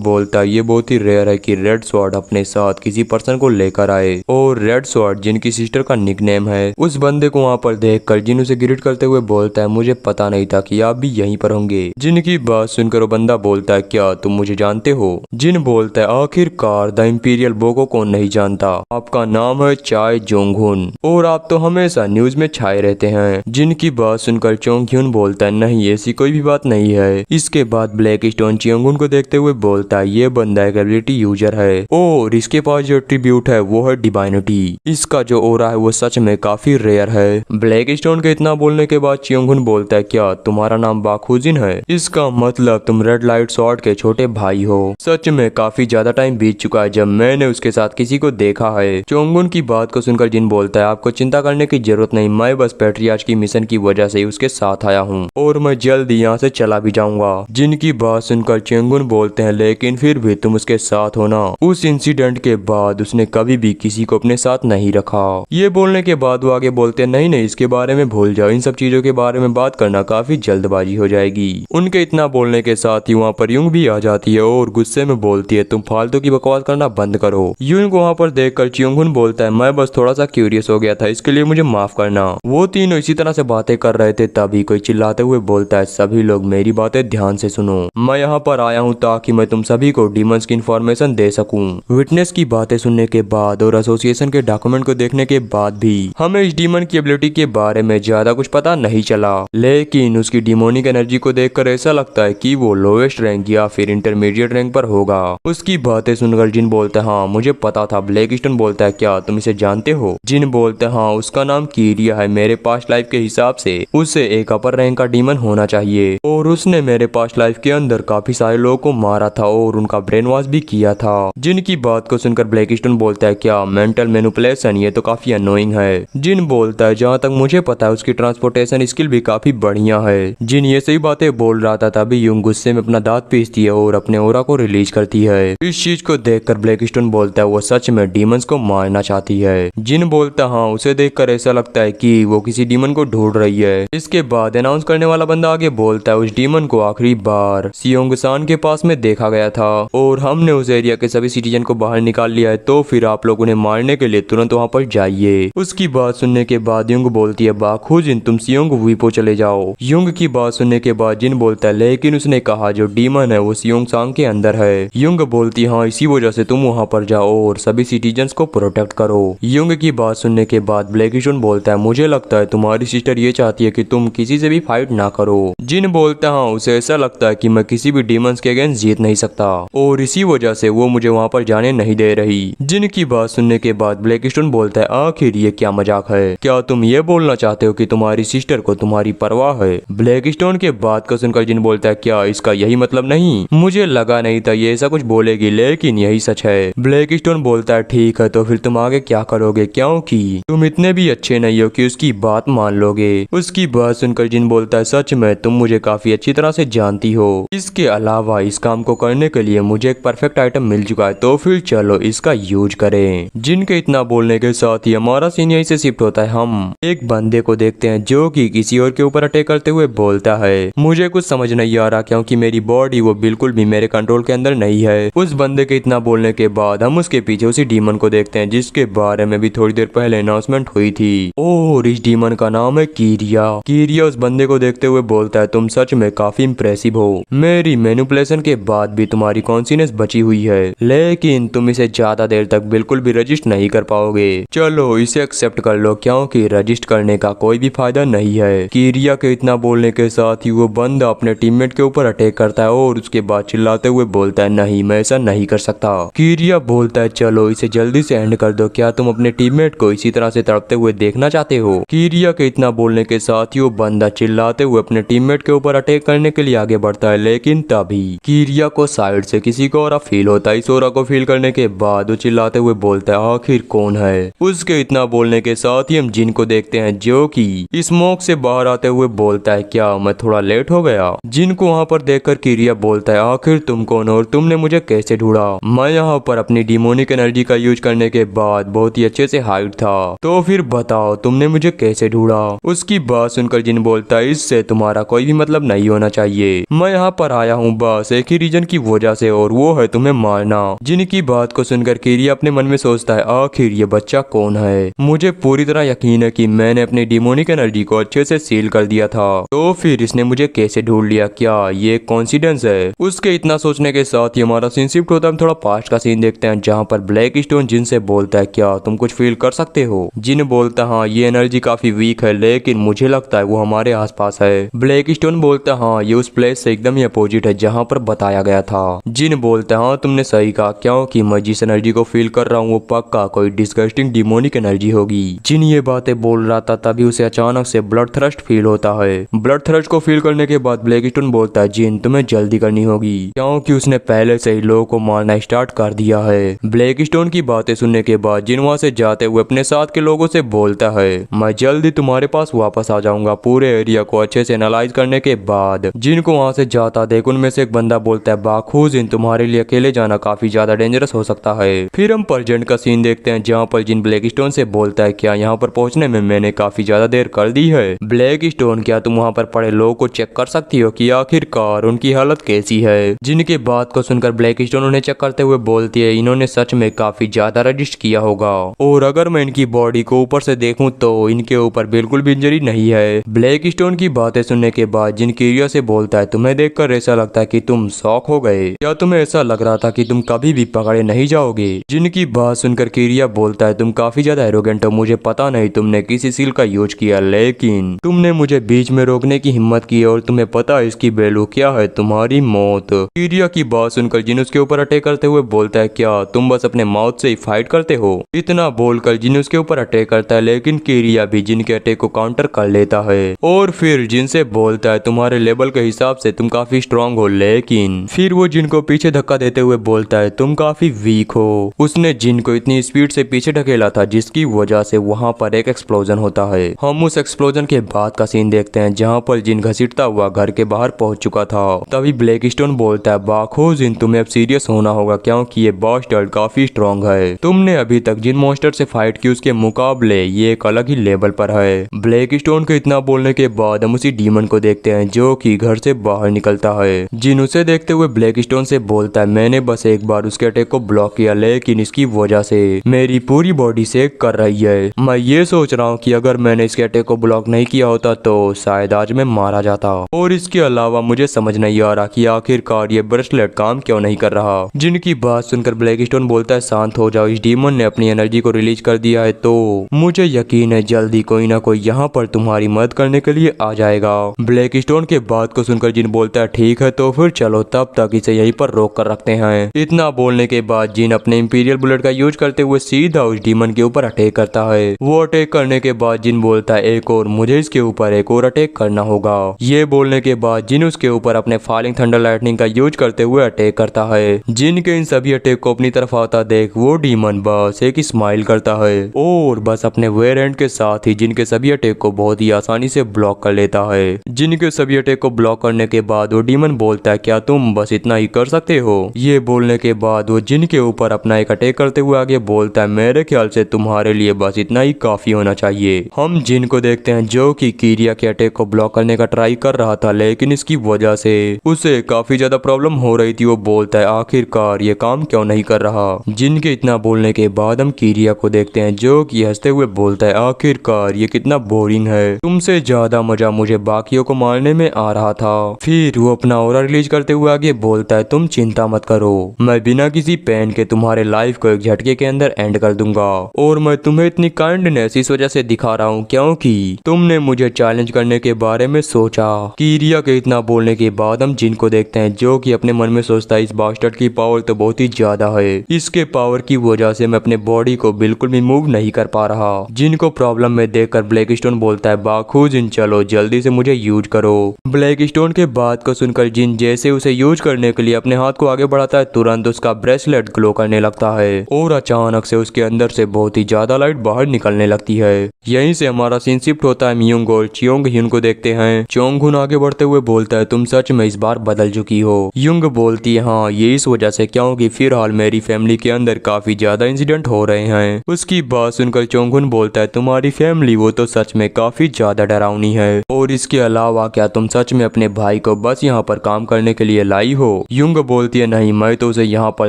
बोलता है ये बहुत ही रेयर है कि रेड स्वॉर्ड अपने साथ किसी पर्सन को लेकर आए और रेड स्वॉर्ड जिनकी सिस्टर का निकनेम है। उस बंदे को वहाँ पर देख कर जिन उसे ग्रीट करते हुए बोलता है मुझे पता नहीं था कि आप भी यहीं पर होंगे। जिन की बात सुनकर वो बंदा बोलता है क्या तुम मुझे जानते हो? जिन बोलता है आखिरकार द इंपीरियल बोको कौन नहीं जानता, आपका नाम है चाय जोंगहुन और आप तो हमेशा न्यूज में छाए रहते हैं। जिन की बात सुनकर चोंगह्यून बोलता है नहीं ऐसी कोई भी बात नहीं है। इसके बाद ब्लैक स्टोन चियोंगहुन को देखते हुए बोलता है ये बंदा एक एबिलिटी यूजर है और इसके पास जो एट्रीब्यूट है वो है डिवाइनिटी। इसका जो ओरा है वो सच में काफी रेयर है। ब्लैक स्टोन के इतना बोलने के बाद चियोंगहुन बोलता है क्या तुम्हारा नाम बाखुजिन है? इसका मतलब तुम रेड लाइट स्वॉर्ड के छोटे भाई हो। सच में काफी ज्यादा टाइम बीत चुका है जब मैंने उसके साथ किसी को देखा है। चियोंगहुन की बात को सुनकर जिन बोलता है आपको चिंता करने की जरूरत नहीं, मैं बस पैट्रियार्च की मिशन की वजह से उसके साथ आया हूँ और मैं जल्द यहाँ से चला भी जाऊंगा। जिनकी बात सुनकर चियोंगहुन बोलते हैं लेकिन फिर भी तुम उसके साथ हो ना? उस इंसिडेंट के बाद उसने कभी भी किसी को अपने साथ नहीं रखा। ये बोलने के बाद वो आगे बोलते हैं नहीं इसके बारे में भूल जाओ, इन सब चीजों के बारे में बात करना काफी जल्दबाजी हो जाएगी। उनके इतना बोलने के साथ ही वहाँ पर युंग भी आ जाती है और गुस्से में बोलती है तुम फालतू की बकवास करना बंद करो। युंग को वहाँ पर देखकर चियोंगहुन बोलता है मैं बस थोड़ा सा क्यूरियस हो गया था, इसके लिए मुझे माफ करना। वो तीनों इसी तरह से बातें कर रहे थे तभी कोई चिल्लाते हुए बोलता है सभी लोग मेरी बातें ध्यान से सुनो, मैं यहाँ पर आया हूँ ताकि मैं तुम सभी को डीमंस की इन्फॉर्मेशन दे सकूं। विटनेस की बातें सुनने के बाद और एसोसिएशन के डॉक्यूमेंट को देखने के बाद भी हमें इस डीमन की एबिलिटी के बारे में ज्यादा कुछ पता नहीं चला, लेकिन उसकी डिमोनिक एनर्जी को देखकर ऐसा लगता है कि वो लोएस्ट रैंक या फिर इंटरमीडिएट रैंक पर होगा। उसकी बातें सुनकर जिन बोलता है हाँ मुझे पता था। ब्लैक स्टोन बोलता है क्या तुम इसे जानते हो? जिन बोलता है हाँ उसका नाम कीरिया है, मेरे पास्ट लाइफ के हिसाब से उसे एक अपर रैंक का डीमन होना चाहिए और उसने मेरे पास्ट लाइफ के अंदर काफी सारे लोगों को मारा था और उनका ब्रेन वॉश भी किया था। जिनकी बात को सुनकर ब्लैक स्टोन बोलता है क्या मेंटल मैनिपुलेशन, ये तो काफी अनोइंग है। जिन बोलता है जहाँ तक मुझे पता है उसकी ट्रांसपोर्टेशन स्किल भी काफी बढ़िया है। जिन ये सही बातें बोल रहा था तभी युंग गुस्से में अपना दांत पीसती है और अपने ओरा को रिलीज करती है। इस चीज को देखकर ब्लैक स्टोन बोलता है वो सच में डीमंस को मारना चाहती है। जिन बोलता हाँ उसे देखकर ऐसा लगता है कि वो किसी डीमन को ढूंढ रही है। इसके बाद अनाउंस करने वाला बंदा आगे बोलता है उस डीमन को आखिरी बार सियोंगसान के पास में देखा गया था और हमने उस एरिया के सभी सिटीजन को बाहर निकाल लिया है, तो फिर आप लोग उन्हें मारने के लिए तुरंत वहाँ पर जाइए। उसकी बात सुनने के बाद युंग बोलती है बाखुजिन तुम सियोंग वीपो चले जाओ। युंग की बात सुनने के बाद जिन बोलता है लेकिन उसने कहा जो डीमन है वो सियोंगसांग के अंदर है। युंग बोलती है हाँ इसी वजह से तुम वहाँ पर जाओ और सभी सिटीजन्स को प्रोटेक्ट करो। युंग की बात सुनने के बाद ब्लैक स्टोन बोलता है मुझे लगता है तुम्हारी सिस्टर ये चाहती है कि तुम किसी से भी फाइट ना करो। जिन बोलता है हाँ उसे ऐसा लगता है कि मैं किसी भी डीमंस के अगेंस्ट जीत नहीं सकता और इसी वजह से वो मुझे वहाँ पर जाने नहीं दे रही। जिन की बात सुनने के बाद ब्लैक स्टोन बोलता है आखिर ये क्या मजाक है? क्या तुम ये बोलना चाहते हो कि तुम्हारी सिस्टर को तुम्हारी परवाह है? ब्लैक स्टोन के बात को सुनकर जिन बोलता है क्या इसका यही मतलब नहीं? मुझे लगा नहीं था ये ऐसा कुछ बोलेगी लेकिन यही सच है। ब्लैक स्टोन बोलता है ठीक है तो फिर तुम आगे क्या करोगे, क्योंकि तुम इतने भी अच्छे नहीं हो कि उसकी बात मान लोगे। उसकी बात सुनकर जिन बोलता है सच में तुम मुझे काफी अच्छी तरह से जानती हो, इसके अलावा इस काम को करने के लिए मुझे एक परफेक्ट आइटम मिल चुका है, तो फिर चलो इसका यूज करें। जिन के इतना बोलने के साथ ही हमारा सीन यहीं से शिफ्ट होता है। हम एक बंदे को देखते हैं जो कि किसी और के ऊपर अटैक करते हुए बोलता है मुझे कुछ समझ नहीं आ रहा क्योंकि मेरी बॉडी वो बिल्कुल भी मेरे कंट्रोल के अंदर नहीं है। उस बंदे के इतना बोलने के बाद हम उसके पीछे उसी डीमन को देखते हैं जिसके बारे में भी थोड़ी देर पहले अनाउंसमेंट हुई थी और इस डीमन का नाम है कीरिया। कीरिया उस बंदे को देखते हुए बोलता है तुम सच में काफी इम्प्रेसिव हो, मेरी मैनिपुलेशन के बाद भी तुम्हारी कॉन्शियसनेस बची हुई है, लेकिन तुम इसे ज्यादा देर तक बिल्कुल भी रजिस्ट नहीं कर पाओगे। चलो इसे एक्सेप्ट कर लो क्योंकि रजिस्ट करने का कोई भी फायदा नहीं है। कीरिया के इतना बोलने के साथ ही वो बंदा अपने टीममेट के ऊपर अटैक करता है और उसके बाद चिल्लाते हुए बोलता है नहीं मैं ऐसा नहीं कर सकता। कीरिया बोलता है चलो इसे जल्दी से एंड कर दो, क्या तुम अपने टीममेट को इसी तरह से तड़पते हुए देखना चाहते हो? कीरिया के इतना बोलने के साथ ही वो बंदा चिल्लाते हुए अपने टीममेट के ऊपर अटैक करने के लिए आगे बढ़ता है, लेकिन तभी कीरिया को साइड से किसी को और फील होता है। इस ओरा को फील करने के बाद वो चिल्लाते हुए बोलता है आखिर कौन है? उसके इतना बोलने के साथ ही हम जिन को देखते हैं जो कि स्मोक से बाहर आते हुए बोलता है क्या मैं थोड़ा लेट हो गया? जिन को वहाँ पर देखकर कीरिया बोलता है आखिर तुम कौन हो और तुमने मुझे कैसे ढूंढा? मैं यहाँ पर अपनी डिमोनिक एनर्जी का यूज करने के बाद बहुत ही अच्छे से हाइड था, तो फिर बताओ तुमने मुझे कैसे ढूंढा? उसकी बात सुनकर जिन बोलता है इससे तुम्हारा कोई भी मतलब नहीं होना चाहिए, मैं यहाँ पर आया हूँ बस एक ही रीजन की वजह से और वो है तुम्हें मारना। जिन की बात को सुनकर कीरिया अपने मन में सोचता है आखिर ये बच्चा कौन है? मुझे पूरी तरह यकीन है कि मैंने अपनी डिमोनिक एनर्जी को अच्छे से सील कर दिया दिया था, तो फिर इसने मुझे कैसे ढूंढ लिया, क्या ये कॉन्सिडेंस है? उसके इतना सोचने के साथ ही हमारा सीन शिफ्ट होता है। हम थोड़ा पास्ट का सीन देखते हैं जहाँ पर ब्लैक स्टोन जिन से बोलता है क्या तुम कुछ फील कर सकते हो? जिन बोलता है हाँ ये एनर्जी काफी वीक है लेकिन मुझे लगता है वो हमारे आसपास है। ब्लैक स्टोन बोलता है हाँ ये उस प्लेस से एकदम ही अपोजिट है जहाँ पर बताया गया था। जिन बोलता है हाँ तुमने सही कहा, क्योंकि मैं जिस एनर्जी को फील कर रहा हूँ वो पक्का कोई डिस्गस्टिंग डिमोनिक एनर्जी होगी। जिन ये बातें बोल रहा था तभी उसे अचानक से ब्लड थ्रस्ट फील होता है। ब्लड थ्रस्ट को फील करने के बाद ब्लैक स्टोन बोलता है जिन तुम्हें जल्दी करनी होगी, क्योंकि उसने पहले से ही लोगों को मारना स्टार्ट कर दिया है। ब्लैक स्टोन की बातें सुनने के बाद जिन वहां से जाते हुए अपने साथ के लोगों से बोलता है मैं जल्दी तुम्हारे पास वापस आ जाऊंगा। पूरे एरिया को अच्छे से एनालाइज करने के बाद जिन को वहां से जाता देख उनमें से एक बंदा बोलता है बाखू जिन तुम्हारे लिए अकेले जाना काफी ज्यादा डेंजरस हो सकता है। फिर हम प्रेजेंट का सीन देखते हैं जहाँ पर जिन ब्लैक स्टोन से बोलता है क्या यहाँ पर पहुंचने में मैंने काफी ज्यादा देर कर दी है? ब्लैक स्टोन क्या तुम वहाँ पर पड़े लोगों को चेक कर सकती हो कि आखिरकार उनकी हालत कैसी है? जिनकी बात को सुनकर ब्लैक स्टोन उन्हें चेक करते हुए बोलती है इन्होंने सच में काफी ज्यादा रजिस्ट किया होगा और अगर मैं इनकी बॉडी को ऊपर से देखूं तो इनके ऊपर बिल्कुल भी इंजरी नहीं है। ब्लैक स्टोन की बातें सुनने के बाद जिन किरिया से बोलता है तुम्हें देखकर ऐसा लगता है कि तुम शॉक हो गए, क्या तुम्हें ऐसा लग रहा था कि तुम कभी भी पकड़े नहीं जाओगे? जिनकी बात सुनकर किरिया बोलता है तुम काफी ज्यादा एरोगेंट हो, मुझे पता नहीं तुमने किस स्किल का यूज किया लेकिन तुमने मुझे बीच में रोकने की हिम्मत की और तुम्हें पता है इसकी वैल्यू क्या है, तुम्हारी मौत। किरिया की बात सुनकर जिन उसके ऊपर अटैक करते हुए बोलता है क्या तुम बस अपने माउथ से ही फाइट करते हो? इतना बोलकर जिन उसके ऊपर अटैक करता है लेकिन किरिया भी जिन के अटैक को काउंटर कर लेता है और फिर जिन से बोलता है तुम्हारे लेवल के हिसाब से तुम काफी स्ट्रांग हो, लेकिन फिर वो जिन को पीछे धक्का देते हुए बोलता है तुम काफी वीक हो। उसने जिन को इतनी स्पीड से पीछे ढकेला था जिसकी वजह से वहाँ पर एक एक्सप्लोजन होता है। हम उस एक्सप्लोजन के बाद का सीन देखते हैं जहाँ पर जिन घसीटता हुआ घर के बाहर पहुंच चुका था। तभी ब्लैक स्टोन बोलता है बाखो जिन तुम्हें अब सीरियस होना होगा क्योंकि ये बास्टर्ड काफी स्ट्रांग है। तुमने अभी तक जिन मॉन्स्टर से फाइट की उसके मुकाबले ये एक अलग ही लेवल पर है। ब्लैक स्टोन के इतना बोलने के बाद हम उसी डीमन को देखते हैं जो कि घर से बाहर निकलता है। जिन उसे देखते हुए ब्लैक स्टोन से बोलता है मैंने बस एक बार उसके अटैक को ब्लॉक किया लेकिन इसकी वजह से मेरी पूरी बॉडी शेक कर रही है। मैं ये सोच रहा हूँ कि अगर मैंने इसके अटैक को ब्लॉक नहीं किया होता तो शायद आज मैं मारा जाता। और इसके अलावा मुझे समझ नहीं आ रहा कि आखिरकार ये ब्रेसलेट काम क्यों नहीं कर रहा। जिनकी बात सुनकर ब्लैक स्टोन बोलता है शांत हो जाओ, इस डीमन ने अपनी एनर्जी को रिलीज कर दिया है तो मुझे यकीन है जल्दी कोई ना कोई यहाँ पर तुम्हारी मदद करने के लिए आ जाएगा। ब्लैक स्टोन के बात को सुनकर जिन बोलता है ठीक है तो फिर चलो तब तक इसे यहीं पर रोक कर रखते हैं। इतना बोलने के बाद जिन अपने इंपीरियल बुलेट का यूज करते हुए सीधा उस डीमन के ऊपर अटैक करता है। वो अटैक करने के बाद जिन बोलता है एक और मुझे इसके ऊपर एक और अटैक करना होगा। ये बोलने के बाद जिन उसके ऊपर अपने फॉलिंग थंडर लाइटनिंग का यूज करते हुए अटैक करता है। जिन के इन सभी अटैक को अपनी तरफ आता देख वो डीमन बस एक स्माइल करता है और बस अपने वेयर हैंड के साथ ही जिनके सभी अटैक को बहुत ही आसानी से ब्लॉक कर लेता है। जिनके सभी अटैक को ब्लॉक करने के बाद वो डीमन बोलता है क्या तुम बस इतना ही कर सकते हो? ये बोलने के बाद वो जिन के ऊपर अपना एक अटैक करते हुए आगे बोलता है मेरे ख्याल से तुम्हारे लिए बस इतना ही काफी होना चाहिए। हम जिन को देखते हैं जो कि किरिया के अटैक को ब्लॉक करने का ट्राई कर रहा था लेकिन इसकी वजह से उसे काफी ज्यादा प्रॉब्लम हो रही थी। वो बोलता है आखिरकार ये काम क्यों नहीं कर रहा। जिन के इतना बोलने के बाद हम किरिया को देखते हैं जो कि हंसते हुए बोलता है आखिरकार ये कितना बोरिंग है, तुमसे ज्यादा मजा मुझे बाकियों को मारने में आ रहा था। फिर वो अपना ऑरा रिलीज करते हुए आगे बोलता है तुम चिंता मत करो, मैं बिना किसी पेन के तुम्हारे लाइफ को एक झटके के अंदर एंड कर दूंगा और मैं तुम्हें इतनी काइंडनेस इस वजह से दिखा रहा हूँ क्योंकि तुमने मुझे चैलेंज करने के बारे में सोचा। किरिया के इतना बोलने के बाद हम जिन को देखते हैं जो कि अपने मन में सोचता है इस बास्टर्ड की पावर तो बहुत ही ज्यादा है, इसके पावर की वजह से मैं अपने बॉडी को बिल्कुल भी मूव नहीं कर पा रहा। जिनको प्रॉब्लम में देखकर ब्लैक स्टोन बोलता है बाखू जिन चलो जल्दी से मुझे यूज करो। ब्लैक स्टोन के बात को सुनकर जिन जैसे उसे यूज करने के लिए अपने हाथ को आगे बढ़ाता है तुरंत उसका ब्रेसलेट ग्लो करने लगता है और अचानक से उसके अंदर से बहुत ही ज्यादा लाइट बाहर निकलने लगती है। यहीं से हमारा सीन शिफ्ट होता है म्यूंग और चियोंग ह्यून को देखते हैं। चियोंग हुन आगे बढ़ते हुए बोलता है तुम सच में इस बार बदल चुकी हो। युंग बोलती है हाँ ये इस वजह से क्योंकि फिलहाल मेरी फैमिली के अंदर काफी ज्यादा इंसिडेंट हो रहे हैं। उसकी बात सुनकर चोंगुन बोलता है तुम्हारी फैमिली वो तो सच में काफी ज्यादा डरावनी है और इसके अलावा क्या तुम सच में अपने भाई को बस यहाँ पर काम करने के लिए लाई हो? युंग बोलती है नहीं मैं तो उसे यहाँ पर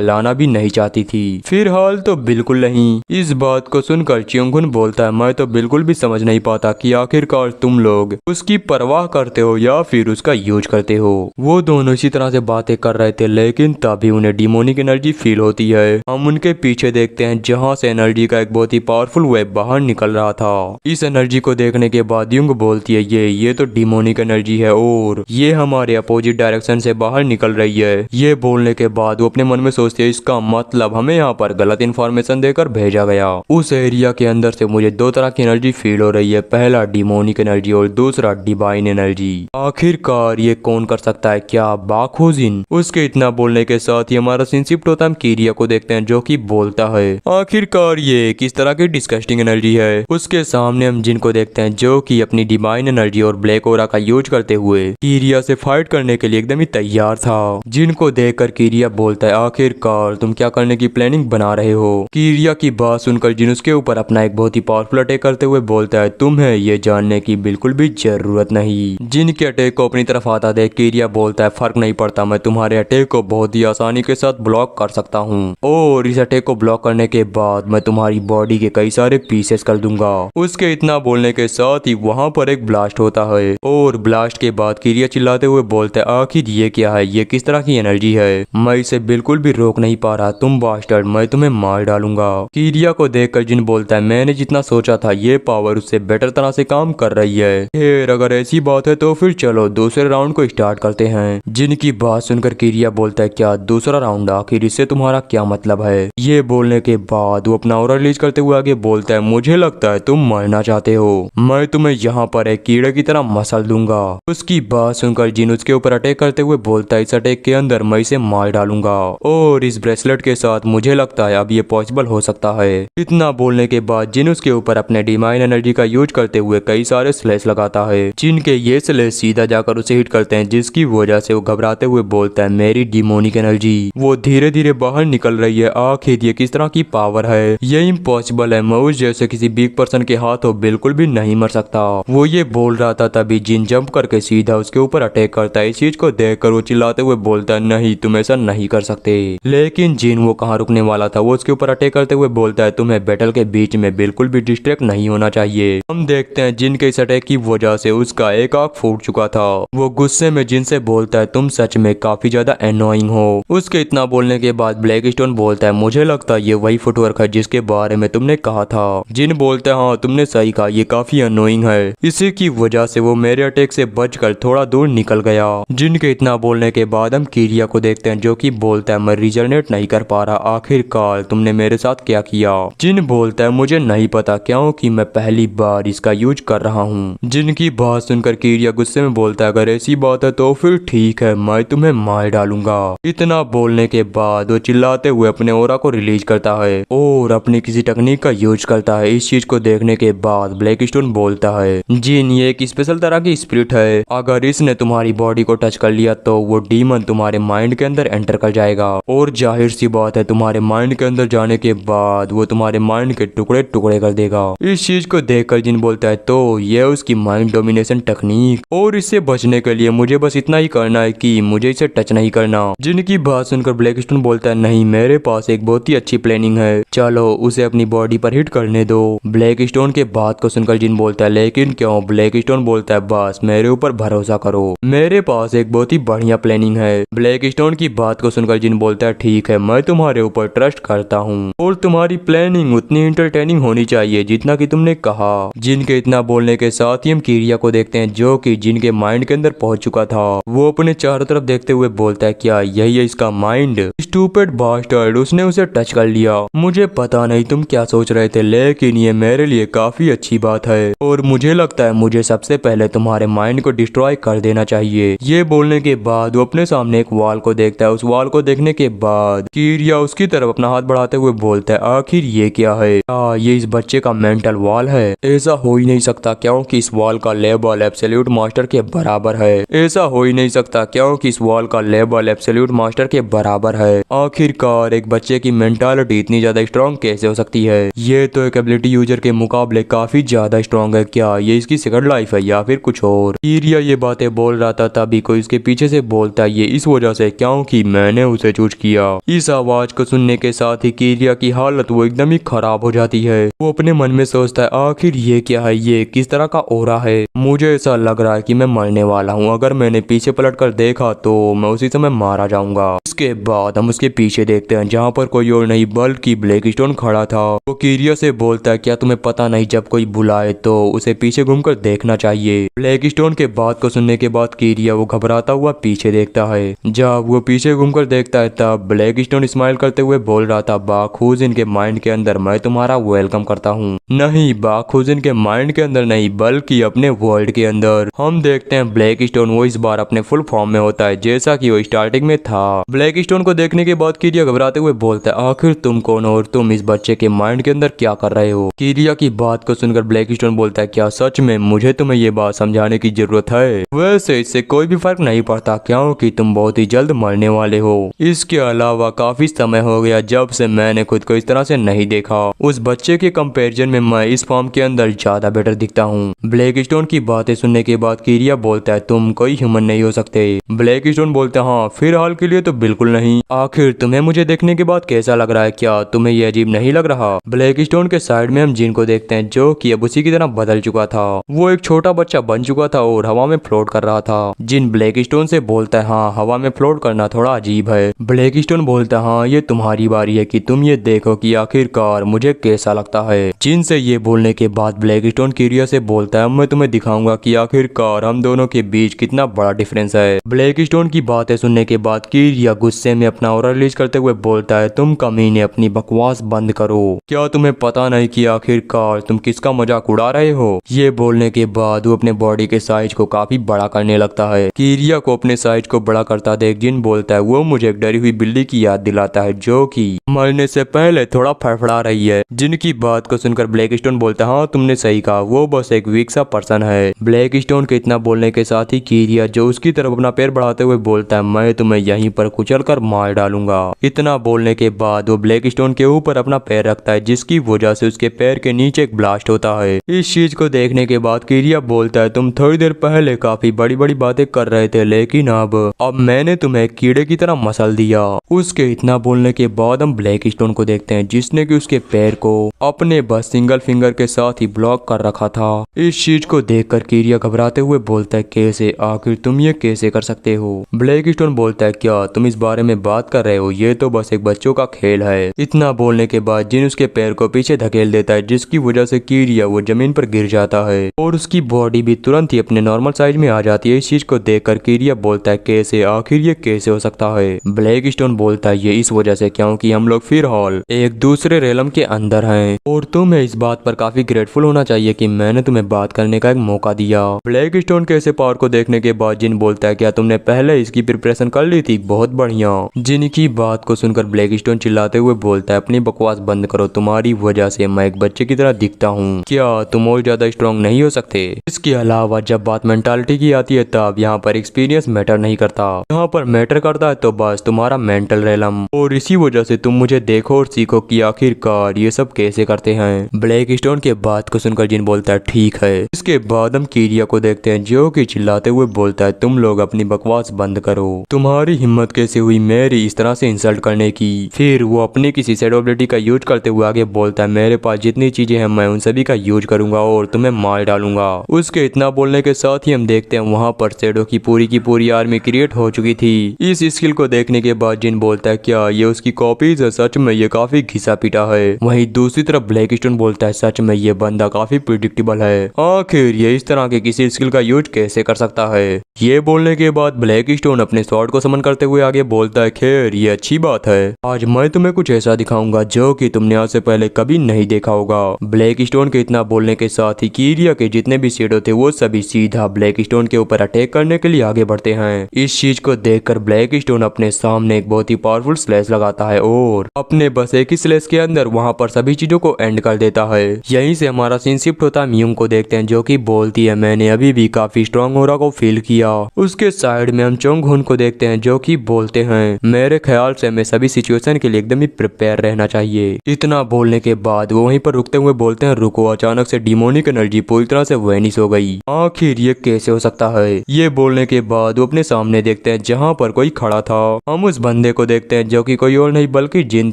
लाना भी नहीं चाहती थी। फिलहाल तो बिल्कुल नहीं। इस बात को सुनकर चियोंगुन बोलता है मैं तो बिल्कुल भी समझ नहीं पाता कि आखिरकार तुम लोग लोग उसकी परवाह करते हो या फिर उसका यूज करते हो। वो दोनों इसी तरह से बातें कर रहे थे, लेकिन तभी उन्हें डिमोनिक एनर्जी फील होती है। हम उनके पीछे देखते हैं जहाँ से एनर्जी का एक बहुत ही पावरफुल वेब बाहर निकल रहा था। इस एनर्जी को देखने के बाद युंग बोलती है ये तो डिमोनिक एनर्जी है और ये हमारे अपोजिट डायरेक्शन से बाहर निकल रही है। ये बोलने के बाद वो अपने मन में सोचती है इसका मतलब हमें यहाँ पर गलत इन्फॉर्मेशन देकर भेजा गया। उस एरिया के अंदर से मुझे दो तरह की एनर्जी फील हो रही है, पहला डिमोनिक एनर्जी और दूसरा डिवाइन एनर्जी। आखिरकार ये कौन कर सकता है, क्या बाखुजिन? उसके इतना बोलने के साथ ही हमारा सीन शिफ्ट होता है। हम कीरिया को देखते हैं जो कि बोलता है आखिरकार ये किस तरह की डिस्कस्टिंग एनर्जी है। उसके सामने हम जिन को देखते हैं जो कि अपनी डिवाइन एनर्जी और ब्लैक ओरा का यूज करते हुए कीरिया से फाइट करने के लिए एकदम ही तैयार था। जिन को देखकर कीरिया बोलता है आखिरकार तुम क्या करने की प्लानिंग बना रहे हो? कीरिया की बात सुनकर जिन उसके ऊपर अपना एक बहुत ही पावरफुल अटैक करते हुए बोलता है तुम्हें ये जानने की बिल्कुल भी जरूरत नहीं। जिन के अटैक को अपनी तरफ आता देख कीरिया बोलता है फर्क नहीं पड़ता, मैं तुम्हारे अटैक को बहुत ही आसानी के साथ ब्लॉक कर सकता हूँ और इस अटैक को ब्लॉक करने के बाद मैं तुम्हारी बॉडी के कई सारे पीसेस कर दूंगा। उसके इतना बोलने के साथ ही वहाँ पर एक ब्लास्ट होता है और ब्लास्ट के बाद कीरिया चिल्लाते हुए बोलता है आखिर ये क्या है, ये किस तरह की एनर्जी है? मैं इसे बिल्कुल भी रोक नहीं पा रहा, तुम बास्टर्ड, मैं तुम्हें मार डालूंगा। कीरिया को देखकर जिन बोलता है मैंने जितना सोचा था ये पावर उससे बेटर तरह से काम कर रही है। फिर अगर ऐसी बात है तो फिर चलो दूसरे राउंड को स्टार्ट करते हैं। जिनकी बात सुनकर कीरिया बोलता है क्या दूसरा राउंड, आखिर इससे तुम्हारा क्या मतलब है? ये बोलने के बाद वो अपना ऑरा रिलीज करते हुए आगे बोलता है मुझे लगता है तुम मरना चाहते हो, मैं तुम्हें यहाँ पर एक कीड़े की तरह मसल दूंगा। उसकी बात सुनकर जिन उसके ऊपर अटैक करते हुए बोलता है इस अटैक के अंदर मैं इसे मार डालूंगा और इस ब्रेसलेट के साथ मुझे लगता है अब ये पॉसिबल हो सकता है। इतना बोलने के बाद जिन उसके ऊपर अपने डिवाइन एनर्जी का यूज करते हुए कई सारे स्लैश लगाता है। जिन के ये स्लैश सीधा जाकर उसे हिट करते हैं जिसकी वजह से वो घबराते हुए बोलता है मेरी डिमोनिक एनर्जी वो धीरे धीरे बाहर निकल रही है, आखिर ये किस तरह की पावर है? ये इम्पॉसिबल है, मैं उस जैसे किसी बिग पर्सन के हाथों बिल्कुल भी नहीं मर सकता। वो ये बोल रहा था तभी जिन जंप करके सीधा उसके ऊपर अटैक करता है। इस चीज को देखकर वो चिल्लाते हुए बोलता है नहीं तुम ऐसा नहीं कर सकते। लेकिन जिन वो कहाँ रुकने वाला था, वो उसके ऊपर अटैक करते हुए बोलता है तुम्हें बैटल के बीच में बिल्कुल भी डिस्ट्रैक्ट नहीं होना चाहिए। हम देखते हैं जिन के इस अटैक की वजह से उसका एक आंख फूट चुका था। वो गुस्से में जिन से बोलता है तुम सच में काफी ज्यादा एनोइंग हो। उसके इतना बोलने के बाद ब्लैक स्टोन बोलता है मुझे लगता है ये वही फुटवर्क है जिसके बारे में तुमने कहा था। जिन बोलता है हाँ तुमने सही कहा, ये काफी अनोइंग है, इसी की वजह से वो मेरे अटैक से बचकर थोड़ा दूर निकल गया। जिन के इतना बोलने के बाद हम कीरिया को देखते हैं जो कि बोलता है मैं रिजनरेट नहीं कर पा रहा, आखिरकार तुमने मेरे साथ क्या किया? जिन बोलता है मुझे नहीं पता क्योंकि मैं पहली बार इसका यूज कर रहा हूँ। जिन की बात सुनकर कीरिया गुस्से में बोलता है अगर ऐसी बात है तो फिर ठीक है, मैं तुम्हें मार डालूंगा। इतना बोलने के बाद वो चिल्लाते हुए अपने ओरा को रिलीज करता है और अपनी किसी टेक्निक का यूज करता है। इस चीज को देखने के बाद ब्लैक स्टोन बोलता है जिन ये एक स्पेशल तरह की स्पिरिट है, अगर इसने तुम्हारी बॉडी को टच कर लिया तो वो डीमन तुम्हारे माइंड के अंदर एंटर कर जाएगा और जाहिर सी बात है तुम्हारे माइंड के अंदर जाने के बाद वो तुम्हारे माइंड के टुकड़े टुकड़े कर देगा। इस चीज को देखकर जिन बोलता है तो ये उसकी माइंड डोमिनेशन टेक्निक और इससे बचने के लिए मुझे बस इतना ही करना है कि मुझे इसे टच नहीं करना। जिनकी बात सुनकर ब्लैक स्टोन बोलता है नहीं मेरे पास एक बहुत ही अच्छी प्लानिंग है, चलो उसे अपनी बॉडी पर हिट करने दो। ब्लैक स्टोन के बात को सुनकर जिन बोलता है लेकिन क्यों? ब्लैक स्टोन बोलता है बस मेरे ऊपर भरोसा करो, मेरे पास एक बहुत ही बढ़िया प्लानिंग है। ब्लैक स्टोन की बात को सुनकर जिन बोलता है ठीक है, मैं तुम्हारे ऊपर ट्रस्ट करता हूँ और तुम्हारी प्लानिंग उतनी इंटरटेनिंग होनी चाहिए जितना कि तुमने कहा। जिन के इतना बोलने के साथ ही हम कीरिया को देखते हैं जो कि जिन के माइंड के अंदर पहुंच चुका था। वो अपने चारों तरफ देखते हुए बोलता है क्या यही है इसका माइंड? स्टूपिड बास्टर्ड, उसने उसे टच कर लिया। मुझे पता नहीं तुम क्या सोच रहे थे लेकिन ये मेरे लिए काफी अच्छी बात है और मुझे लगता है मुझे सबसे पहले तुम्हारे माइंड को डिस्ट्रॉय कर देना चाहिए। ये बोलने के बाद वो अपने सामने एक वॉल को देखता है। उस वॉल को देखने के बाद कीरिया उसकी तरफ अपना हाथ बढ़ाते हुए बोलता है आखिर ये क्या है? ये इस बच्चे का मेंटल वॉल है? ऐसा हो ही नहीं सकता क्योंकि इस वॉल का लेवल एब्सोल्यूट मास्टर के बराबर है। ऐसा हो ही नहीं सकता क्योंकि इस वॉल का लेवल एब्सोल्यूट मास्टर के बराबर है। आखिरकार एक बच्चे की मेंटालिटी इतनी ज्यादा स्ट्रॉन्ग कैसे हो सकती है? ये तो एक एबिलिटी यूजर के मुकाबले काफी ज्यादा स्ट्रॉन्ग है। क्या ये इसकी सेकंड लाइफ है या फिर कुछ और? कीरिया ये बातें बोल रहा था तभी कोई इसके पीछे से बोलता है ये इस वजह से क्योंकि मैंने उसे चूज किया। इस आवाज को सुनने के साथ ही कीरिया की हालत वो एकदम ही खराब हो जाती है। वो अपने मन में सोचता है आखिर ये क्या है, ये किस तरह का ओरा कहता है मुझे ऐसा लग रहा है कि मैं मरने वाला हूँ, अगर मैंने पीछे पलट कर देखा तो मैं उसी समय मारा जाऊंगा। इसके बाद हम उसके पीछे देखते हैं जहाँ पर कोई और नहीं बल्कि ब्लैक स्टोन खड़ा था। वो कीरिया से बोलता है क्या तुम्हें पता नहीं जब कोई बुलाए तो उसे पीछे घूमकर देखना चाहिए। ब्लैक स्टोन के बात को सुनने के बाद कीरिया वो घबराता हुआ पीछे देखता है। जब वो पीछे घूमकर देखता है तब ब्लैक स्टोन स्माइल करते हुए बोल रहा था बाखुजिन के माइंड के अंदर मैं तुम्हारा वेलकम करता हूँ। नहीं, बाखुजिन के माइंड के अंदर नहीं बल्कि अपने वर्ल्ड के अंदर। हम देखते हैं ब्लैक स्टोन वो इस बार अपने फुल फॉर्म में होता है जैसा कि वो स्टार्टिंग में था। ब्लैक स्टोन को देखने के बाद कीरिया घबराते हुए बोलता है आखिर तुम कौन हो और तुम इस बच्चे के माइंड के अंदर क्या कर रहे हो। कीरिया की बात को सुनकर ब्लैक स्टोन बोलता है क्या सच में मुझे तुम्हें ये बात समझाने की जरूरत है? वैसे इससे कोई भी फर्क नहीं पड़ता क्योंकि तुम बहुत ही जल्द मरने वाले हो। इसके अलावा काफी समय हो गया जब से मैंने खुद को इस तरह से नहीं देखा। उस बच्चे के कंपैरिजन में मैं इस फॉर्म के अंदर ज्यादा बेटर दिखता हूँ। ब्लैक स्टोन की बातें सुनने के बाद कीरिया बोलता है तुम कोई ह्यूमन नहीं हो सकते। ब्लैक स्टोन बोलता है हाँ फिलहाल के लिए तो बिल्कुल नहीं। आखिर तुम्हें मुझे देखने के बाद कैसा लग रहा है, क्या तुम्हें ये अजीब नहीं लग रहा? ब्लैक स्टोन के साइड में हम जिन को देखते हैं जो कि अब उसी की तरह बदल चुका था। वो एक छोटा बच्चा बन चुका था और हवा में फ्लोट कर रहा था। जिन ब्लैक स्टोन से बोलता है हाँ हवा में फ्लोट करना थोड़ा अजीब है। ब्लैक स्टोन बोलता है हाँ ये तुम्हारी बारी है कि तुम ये देखो कि आखिरकार मुझे कैसा लगता है। जिन से ये बोलने के बाद ब्लैक स्टोन कीरिया से बोलता है मैं तुम्हें दिखाऊंगा कि आखिरकार हम दोनों के बीच कितना बड़ा डिफरेंस है। ब्लैक स्टोन की बातें सुनने के बाद कीरिया गुस्से में अपना ऑरा रिलीज करते हुए बोलता है तुम कमीने अपनी बकवास बंद करो, क्या तुम्हें पता नहीं कि आखिरकार तुम किसका मजाक उड़ा रहे हो? ये बोलने के बाद वो अपने बॉडी के साइज को काफी बड़ा करने लगता है। कीरिया को अपने साइज को बड़ा करता देख जिन बोलता है वो मुझे एक डरी हुई बिल्ली की याद दिलाता है जो कि मरने से पहले थोड़ा फड़फड़ा रही है। जिनकी बात को सुनकर ब्लैक स्टोन बोलता है हाँ तुमने सही कहा, वो बस एक वीक सा पर्सन है। ब्लैक स्टोन के इतना बोलने के साथ ही कीरिया जो उसकी तरफ अपना पैर बढ़ाते हुए बोलता है मैं तुम्हें यहीं पर कुचल कर मार डालूंगा। इतना बोलने के बाद वो ब्लैक स्टोन के ऊपर अपना पैर रखता है जिसकी वजह से उसके पैर के नीचे एक ब्लास्ट होता है। इस चीज को देखने के बाद कीरिया बोलता है तुम थोड़ी देर पहले काफी बड़ी बड़ी बातें कर रहे थे लेकिन अब मैंने तुम्हें कीड़े की तरह मसल दिया। उसके इतना बोलने के बाद हम ब्लैक स्टोन को देखते हैं जिसने कि उसके पैर को अपने बस सिंगल फिंगर के साथ ही ब्लॉक कर रखा था। इस चीज को देखकर कीरिया घबराते हुए बोलता है कैसे, आखिर तुम ये कैसे कर सकते हो? ब्लैक स्टोन बोलता है क्या तुम इस बारे में बात कर रहे हो, ये तो बस एक बच्चों का खेल है। इतना बोलने के बाद जिन उसके पैर को पीछे धकेल देता है जिसकी वजह से कीरिया वो जमीन पर गिर जाता है और उसकी बॉडी भी तुरंत ही अपने नॉर्मल साइज में आ जाती है। इस चीज को देखकर कीरिया बोलता है कैसे, आखिर ये कैसे हो सकता है? ब्लैक स्टोन बोलता है ये इस वजह से क्योंकि हम लोग फिलहाल एक दूसरे रेलम के अंदर हैं और तुम्हें इस बात पर काफी ग्रेटफुल होना चाहिए कि मैंने तुम्हें बात करने का एक मौका दिया। ब्लैक स्टोन के ऐसे पावर को देखने के बाद जिन बोलता है क्या तुमने पहले इसकी प्रिपरेशन कर ली थी? बहुत बढ़िया। जिन की बात को सुनकर ब्लैक स्टोन चिल्लाते हुए बोलता है अपनी बकवास बंद करो, तुम्हारी वजह से मैं एक बच्चे की तरह दिखता हूँ, क्या तुम और ज्यादा स्ट्रॉन्ग नहीं हो सकते? इसके अलावा जब बात मेंटालिटी की आती है तब यहाँ पर एक्सपीरियंस मैटर नहीं करता, यहाँ पर मैटर करता है तो बस तुम्हारा मेंटल रेलम। और इसी वजह से तुम मुझे देखो और सीखो कि आखिरकार ये सब कैसे करते हैं। ब्लैक स्टोन के बात को सुनकर जिन बोलता है ठीक है। इसके बाद हम कीरिया को देखते हैं जो कि चिल्लाते हुए बोलता है तुम लोग अपनी बकवास बंद करो, तुम्हारी हिम्मत कैसे हुई मेरी इस तरह से इंसल्ट करने की? फिर वो अपनी किसी शैडो एबिलिटी का यूज करते हुए आगे बोलता है मेरे पास जितनी चीजें हैं मैं उन सभी का यूज करूंगा और तुम्हें मार डालूंगा। उसके इतना बोलने के साथ ही हम देखते हैं वहाँ पर शैडो की पूरी आर्मी क्रिएट हो चुकी थी। इस स्किल को देखने के बाद जिन बोलता है क्या ये उसकी कॉपीज है? सच में ये काफी घिसा पीटा है। वहीं दूसरी तरफ ब्लैक स्टोन बोलता है सच में ये बंदा काफी प्रिडिक्टेबल है, आखिर ये इस तरह के किसी स्किल का यूज कैसे कर सकता है? ये बोलने के बाद ब्लैक स्टोन अपने स्वॉर्ड को समन करते हुए आगे बोलता है खैर ये अच्छी बात है, आज मैं तुम्हें कुछ ऐसा दिखाऊंगा जो कि तुमने आज से पहले कभी नहीं देखा होगा। ब्लैक स्टोन के इतना बोलने के साथ ही कीरिया के जितने भी शैडो थे वो सभी सीधा ब्लैक स्टोन के ऊपर अटैक करने के लिए आगे बढ़ते हैं। इस चीज को देखकर ब्लैक स्टोन अपने सामने एक बहुत ही पावरफुल स्लैश लगाता है और अपने बस एक ही स्लैश के अंदर वहां पर सभी चीजों को एंड कर देता है। यहीं से हमारा सीन शिफ्ट होता है म्यूंग को देखते हैं जो कि बोलती है मैंने अभी भी काफी स्ट्रॉन्ग ऑरा को फील किया। उसके साइड में हम चोंगहुन को देखते हैं जो कि बोलते हैं मेरे ख्याल से हमें सभी सिचुएशन के लिए एकदम ही प्रिपेयर रहना चाहिए। इतना बोलने के बाद वो वहीं पर रुकते हुए बोलते हैं रुको, अचानक से डिमोनिक एनर्जी पूरी तरह से वैनिश हो गई, आखिर ये कैसे हो सकता है? ये बोलने के बाद वो अपने सामने देखते हैं जहाँ पर कोई खड़ा था। हम उस बंदे को देखते हैं जो कि कोई और नहीं बल्कि जिन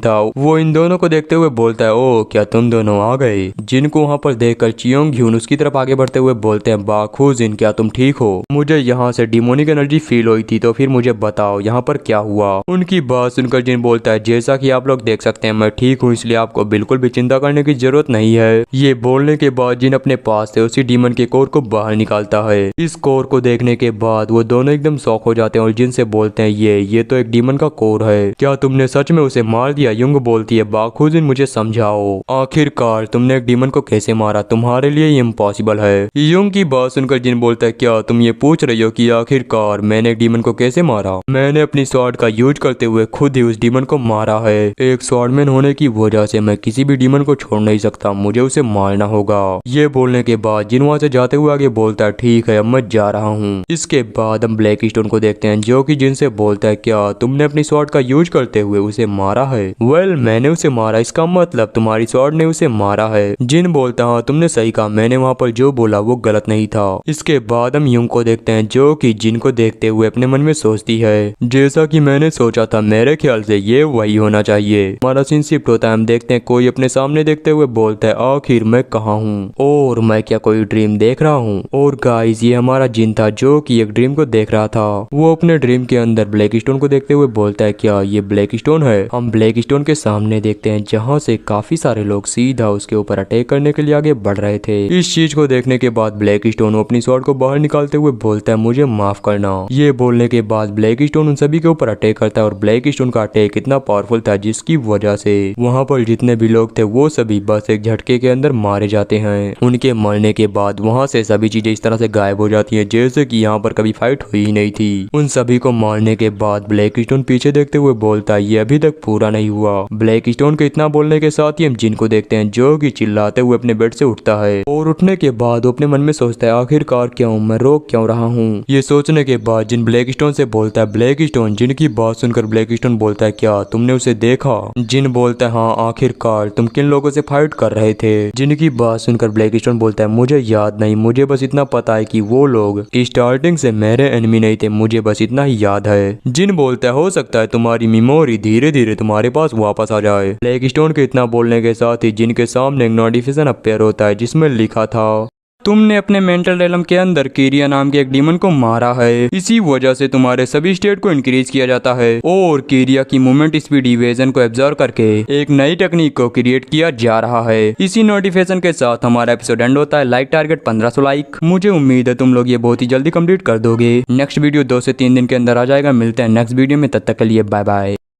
था। वो इन दोनों को देखते हुए बोलता है ओ क्या तुम दोनों आ गए? जिन को वहाँ पर देखकर चियोंग ह्यून उसकी तरफ आगे आगे बढ़ते हुए बोलते हैं बाखुजिन क्या तुम ठीक हो? मुझे यहाँ से डिमोनिक एनर्जी फील हुई थी, तो फिर मुझे बताओ यहाँ पर क्या हुआ? उनकी बात सुनकर जिन बोलता है जैसा कि आप लोग देख सकते हैं मैं ठीक हूँ, इसलिए आपको बिल्कुल भी चिंता करने की जरूरत नहीं है। ये बोलने के बाद जिन अपने पास से उसी डीमन के कोर को बाहर निकालता है। इस कोर को देखने के बाद वो दोनों एकदम शॉक हो जाते हैं और जिन से बोलते हैं ये तो एक डीमन का कोर है, क्या तुमने सच में उसे मार दिया? युंग बोलती है बाखुजिन मुझे समझाओ, आखिरकार तुमने एक डीमन को कैसे मारा? तुम्हारे लिए ये इम्पॉसिबल है। युंग की बात सुनकर जिन बोलता है क्या तुम ये पूछ रही हो कि आखिरकार मैंने एक डीमन को कैसे मारा? मैंने अपनी स्वॉर्ड का यूज करते हुए खुद ही उस डीमन को मारा है। एक स्वॉर्डमैन होने की वजह से मैं किसी भी डीमन को छोड़ नहीं सकता, मुझे उसे मारना होगा। ये बोलने के बाद जिन वहां से जाते हुए आगे बोलता है ठीक है अब मैं जा रहा हूँ। इसके बाद हम ब्लैक स्टोन को देखते हैं जो कि जिनसे बोलता है क्या तुमने अपनी स्वॉर्ड का यूज करते हुए उसे मारा है? वेल मैंने उसे मारा, इसका मतलब तुम्हारी स्वॉर्ड ने उसे मारा है। जिन बोलता हाँ तुमने सही कहा, मैंने वहाँ पर जो बोला वो गलत नहीं था। इसके बाद हम युंग को देखते हैं जो कि जिन को देखते हुए अपने मन में सोचती है जैसा कि मैंने सोचा था, मेरे ख्याल से ये वही होना चाहिए। हमारा सीन शिफ्ट होता है, हम देखते हैं कोई अपने सामने देखते हुए बोलता है आखिर मैं कहाँ हूँ और मैं क्या कोई ड्रीम देख रहा हूँ? और गाइस ये हमारा जिन था जो कि एक ड्रीम को देख रहा था। वो अपने ड्रीम के अंदर ब्लैक स्टोन को देखते हुए बोलता है क्या ये ब्लैक स्टोन है? हम ब्लैक स्टोन के सामने देखते हैं जहाँ से काफी सारे लोग सीधा उसके ऊपर अटैक करने के लिए आगे बढ़ रहे थे। इस चीज को देखने के बाद ब्लैक स्टोन अपनी स्वॉर्ड को बाहर निकालते हुए बोलता है मुझे माफ करना। ये बोलने के बाद ब्लैक स्टोन उन सभी के ऊपर अटैक करता है और ब्लैक स्टोन का अटैक इतना पावरफुल था जिसकी वजह से वहाँ पर जितने भी लोग थे वो सभी बस एक झटके के अंदर मारे जाते हैं। उनके मरने के बाद वहाँ से सभी चीजें इस तरह से गायब हो जाती हैं जैसे कि यहाँ पर कभी फाइट हुई ही नहीं थी। उन सभी को मारने के बाद ब्लैक स्टोन पीछे देखते हुए बोलता है ये अभी तक पूरा नहीं हुआ। ब्लैक स्टोन के इतना बोलने के साथ ही हम जिन को देखते हैं जो कि चिल्लाते हुए अपने बेड से उठता है और उठने के बाद वो अपने मन में सोचता है आखिरकार क्यों मैं रोक क्यों रहा हूँ? ये सोचने के बाद जिन ब्लैक स्टोन से बोलता है ब्लैक स्टोन, जिन की बात सुनकर ब्लैक स्टोन बोलता है क्या तुमने उसे देखा? जिन बोलता है हाँ आखिरकार तुम किन लोगों से फाइट कर रहे थे? जिनकी बात सुनकर ब्लैक स्टोन बोलता है मुझे याद नहीं, मुझे बस इतना पता है कि वो लोग स्टार्टिंग से मेरे एनिमी नहीं थे, मुझे बस इतना ही याद है। जिन बोलता है हो सकता है तुम्हारी मेमोरी धीरे धीरे तुम्हारे पास वापस आ जाए। ब्लैक स्टोन के इतना बोलने के साथ ही जिनके सामने एक नोटिफिकेशन अपीयर होता है जिसमें लिखा था तुमने अपने मेंटल रेलम के अंदर कीरिया नाम के एक डीमन को मारा है, इसी वजह से तुम्हारे सभी स्टेट को इंक्रीज किया जाता है और कीरिया की मूवमेंट स्पीड इवेजन को एब्जॉर्व करके एक नई टेक्निक को क्रिएट किया जा रहा है। इसी नोटिफिकेशन के साथ हमारा एपिसोड एंड होता है। Like target 1500 like. मुझे उम्मीद है तुम लोग ये बहुत ही जल्दी कंप्लीट कर दोगे। नेक्स्ट वीडियो 2 से 3 दिन के अंदर आ जाएगा। मिलते हैं नेक्स्ट वीडियो में, तब तक के लिए बाय बाय।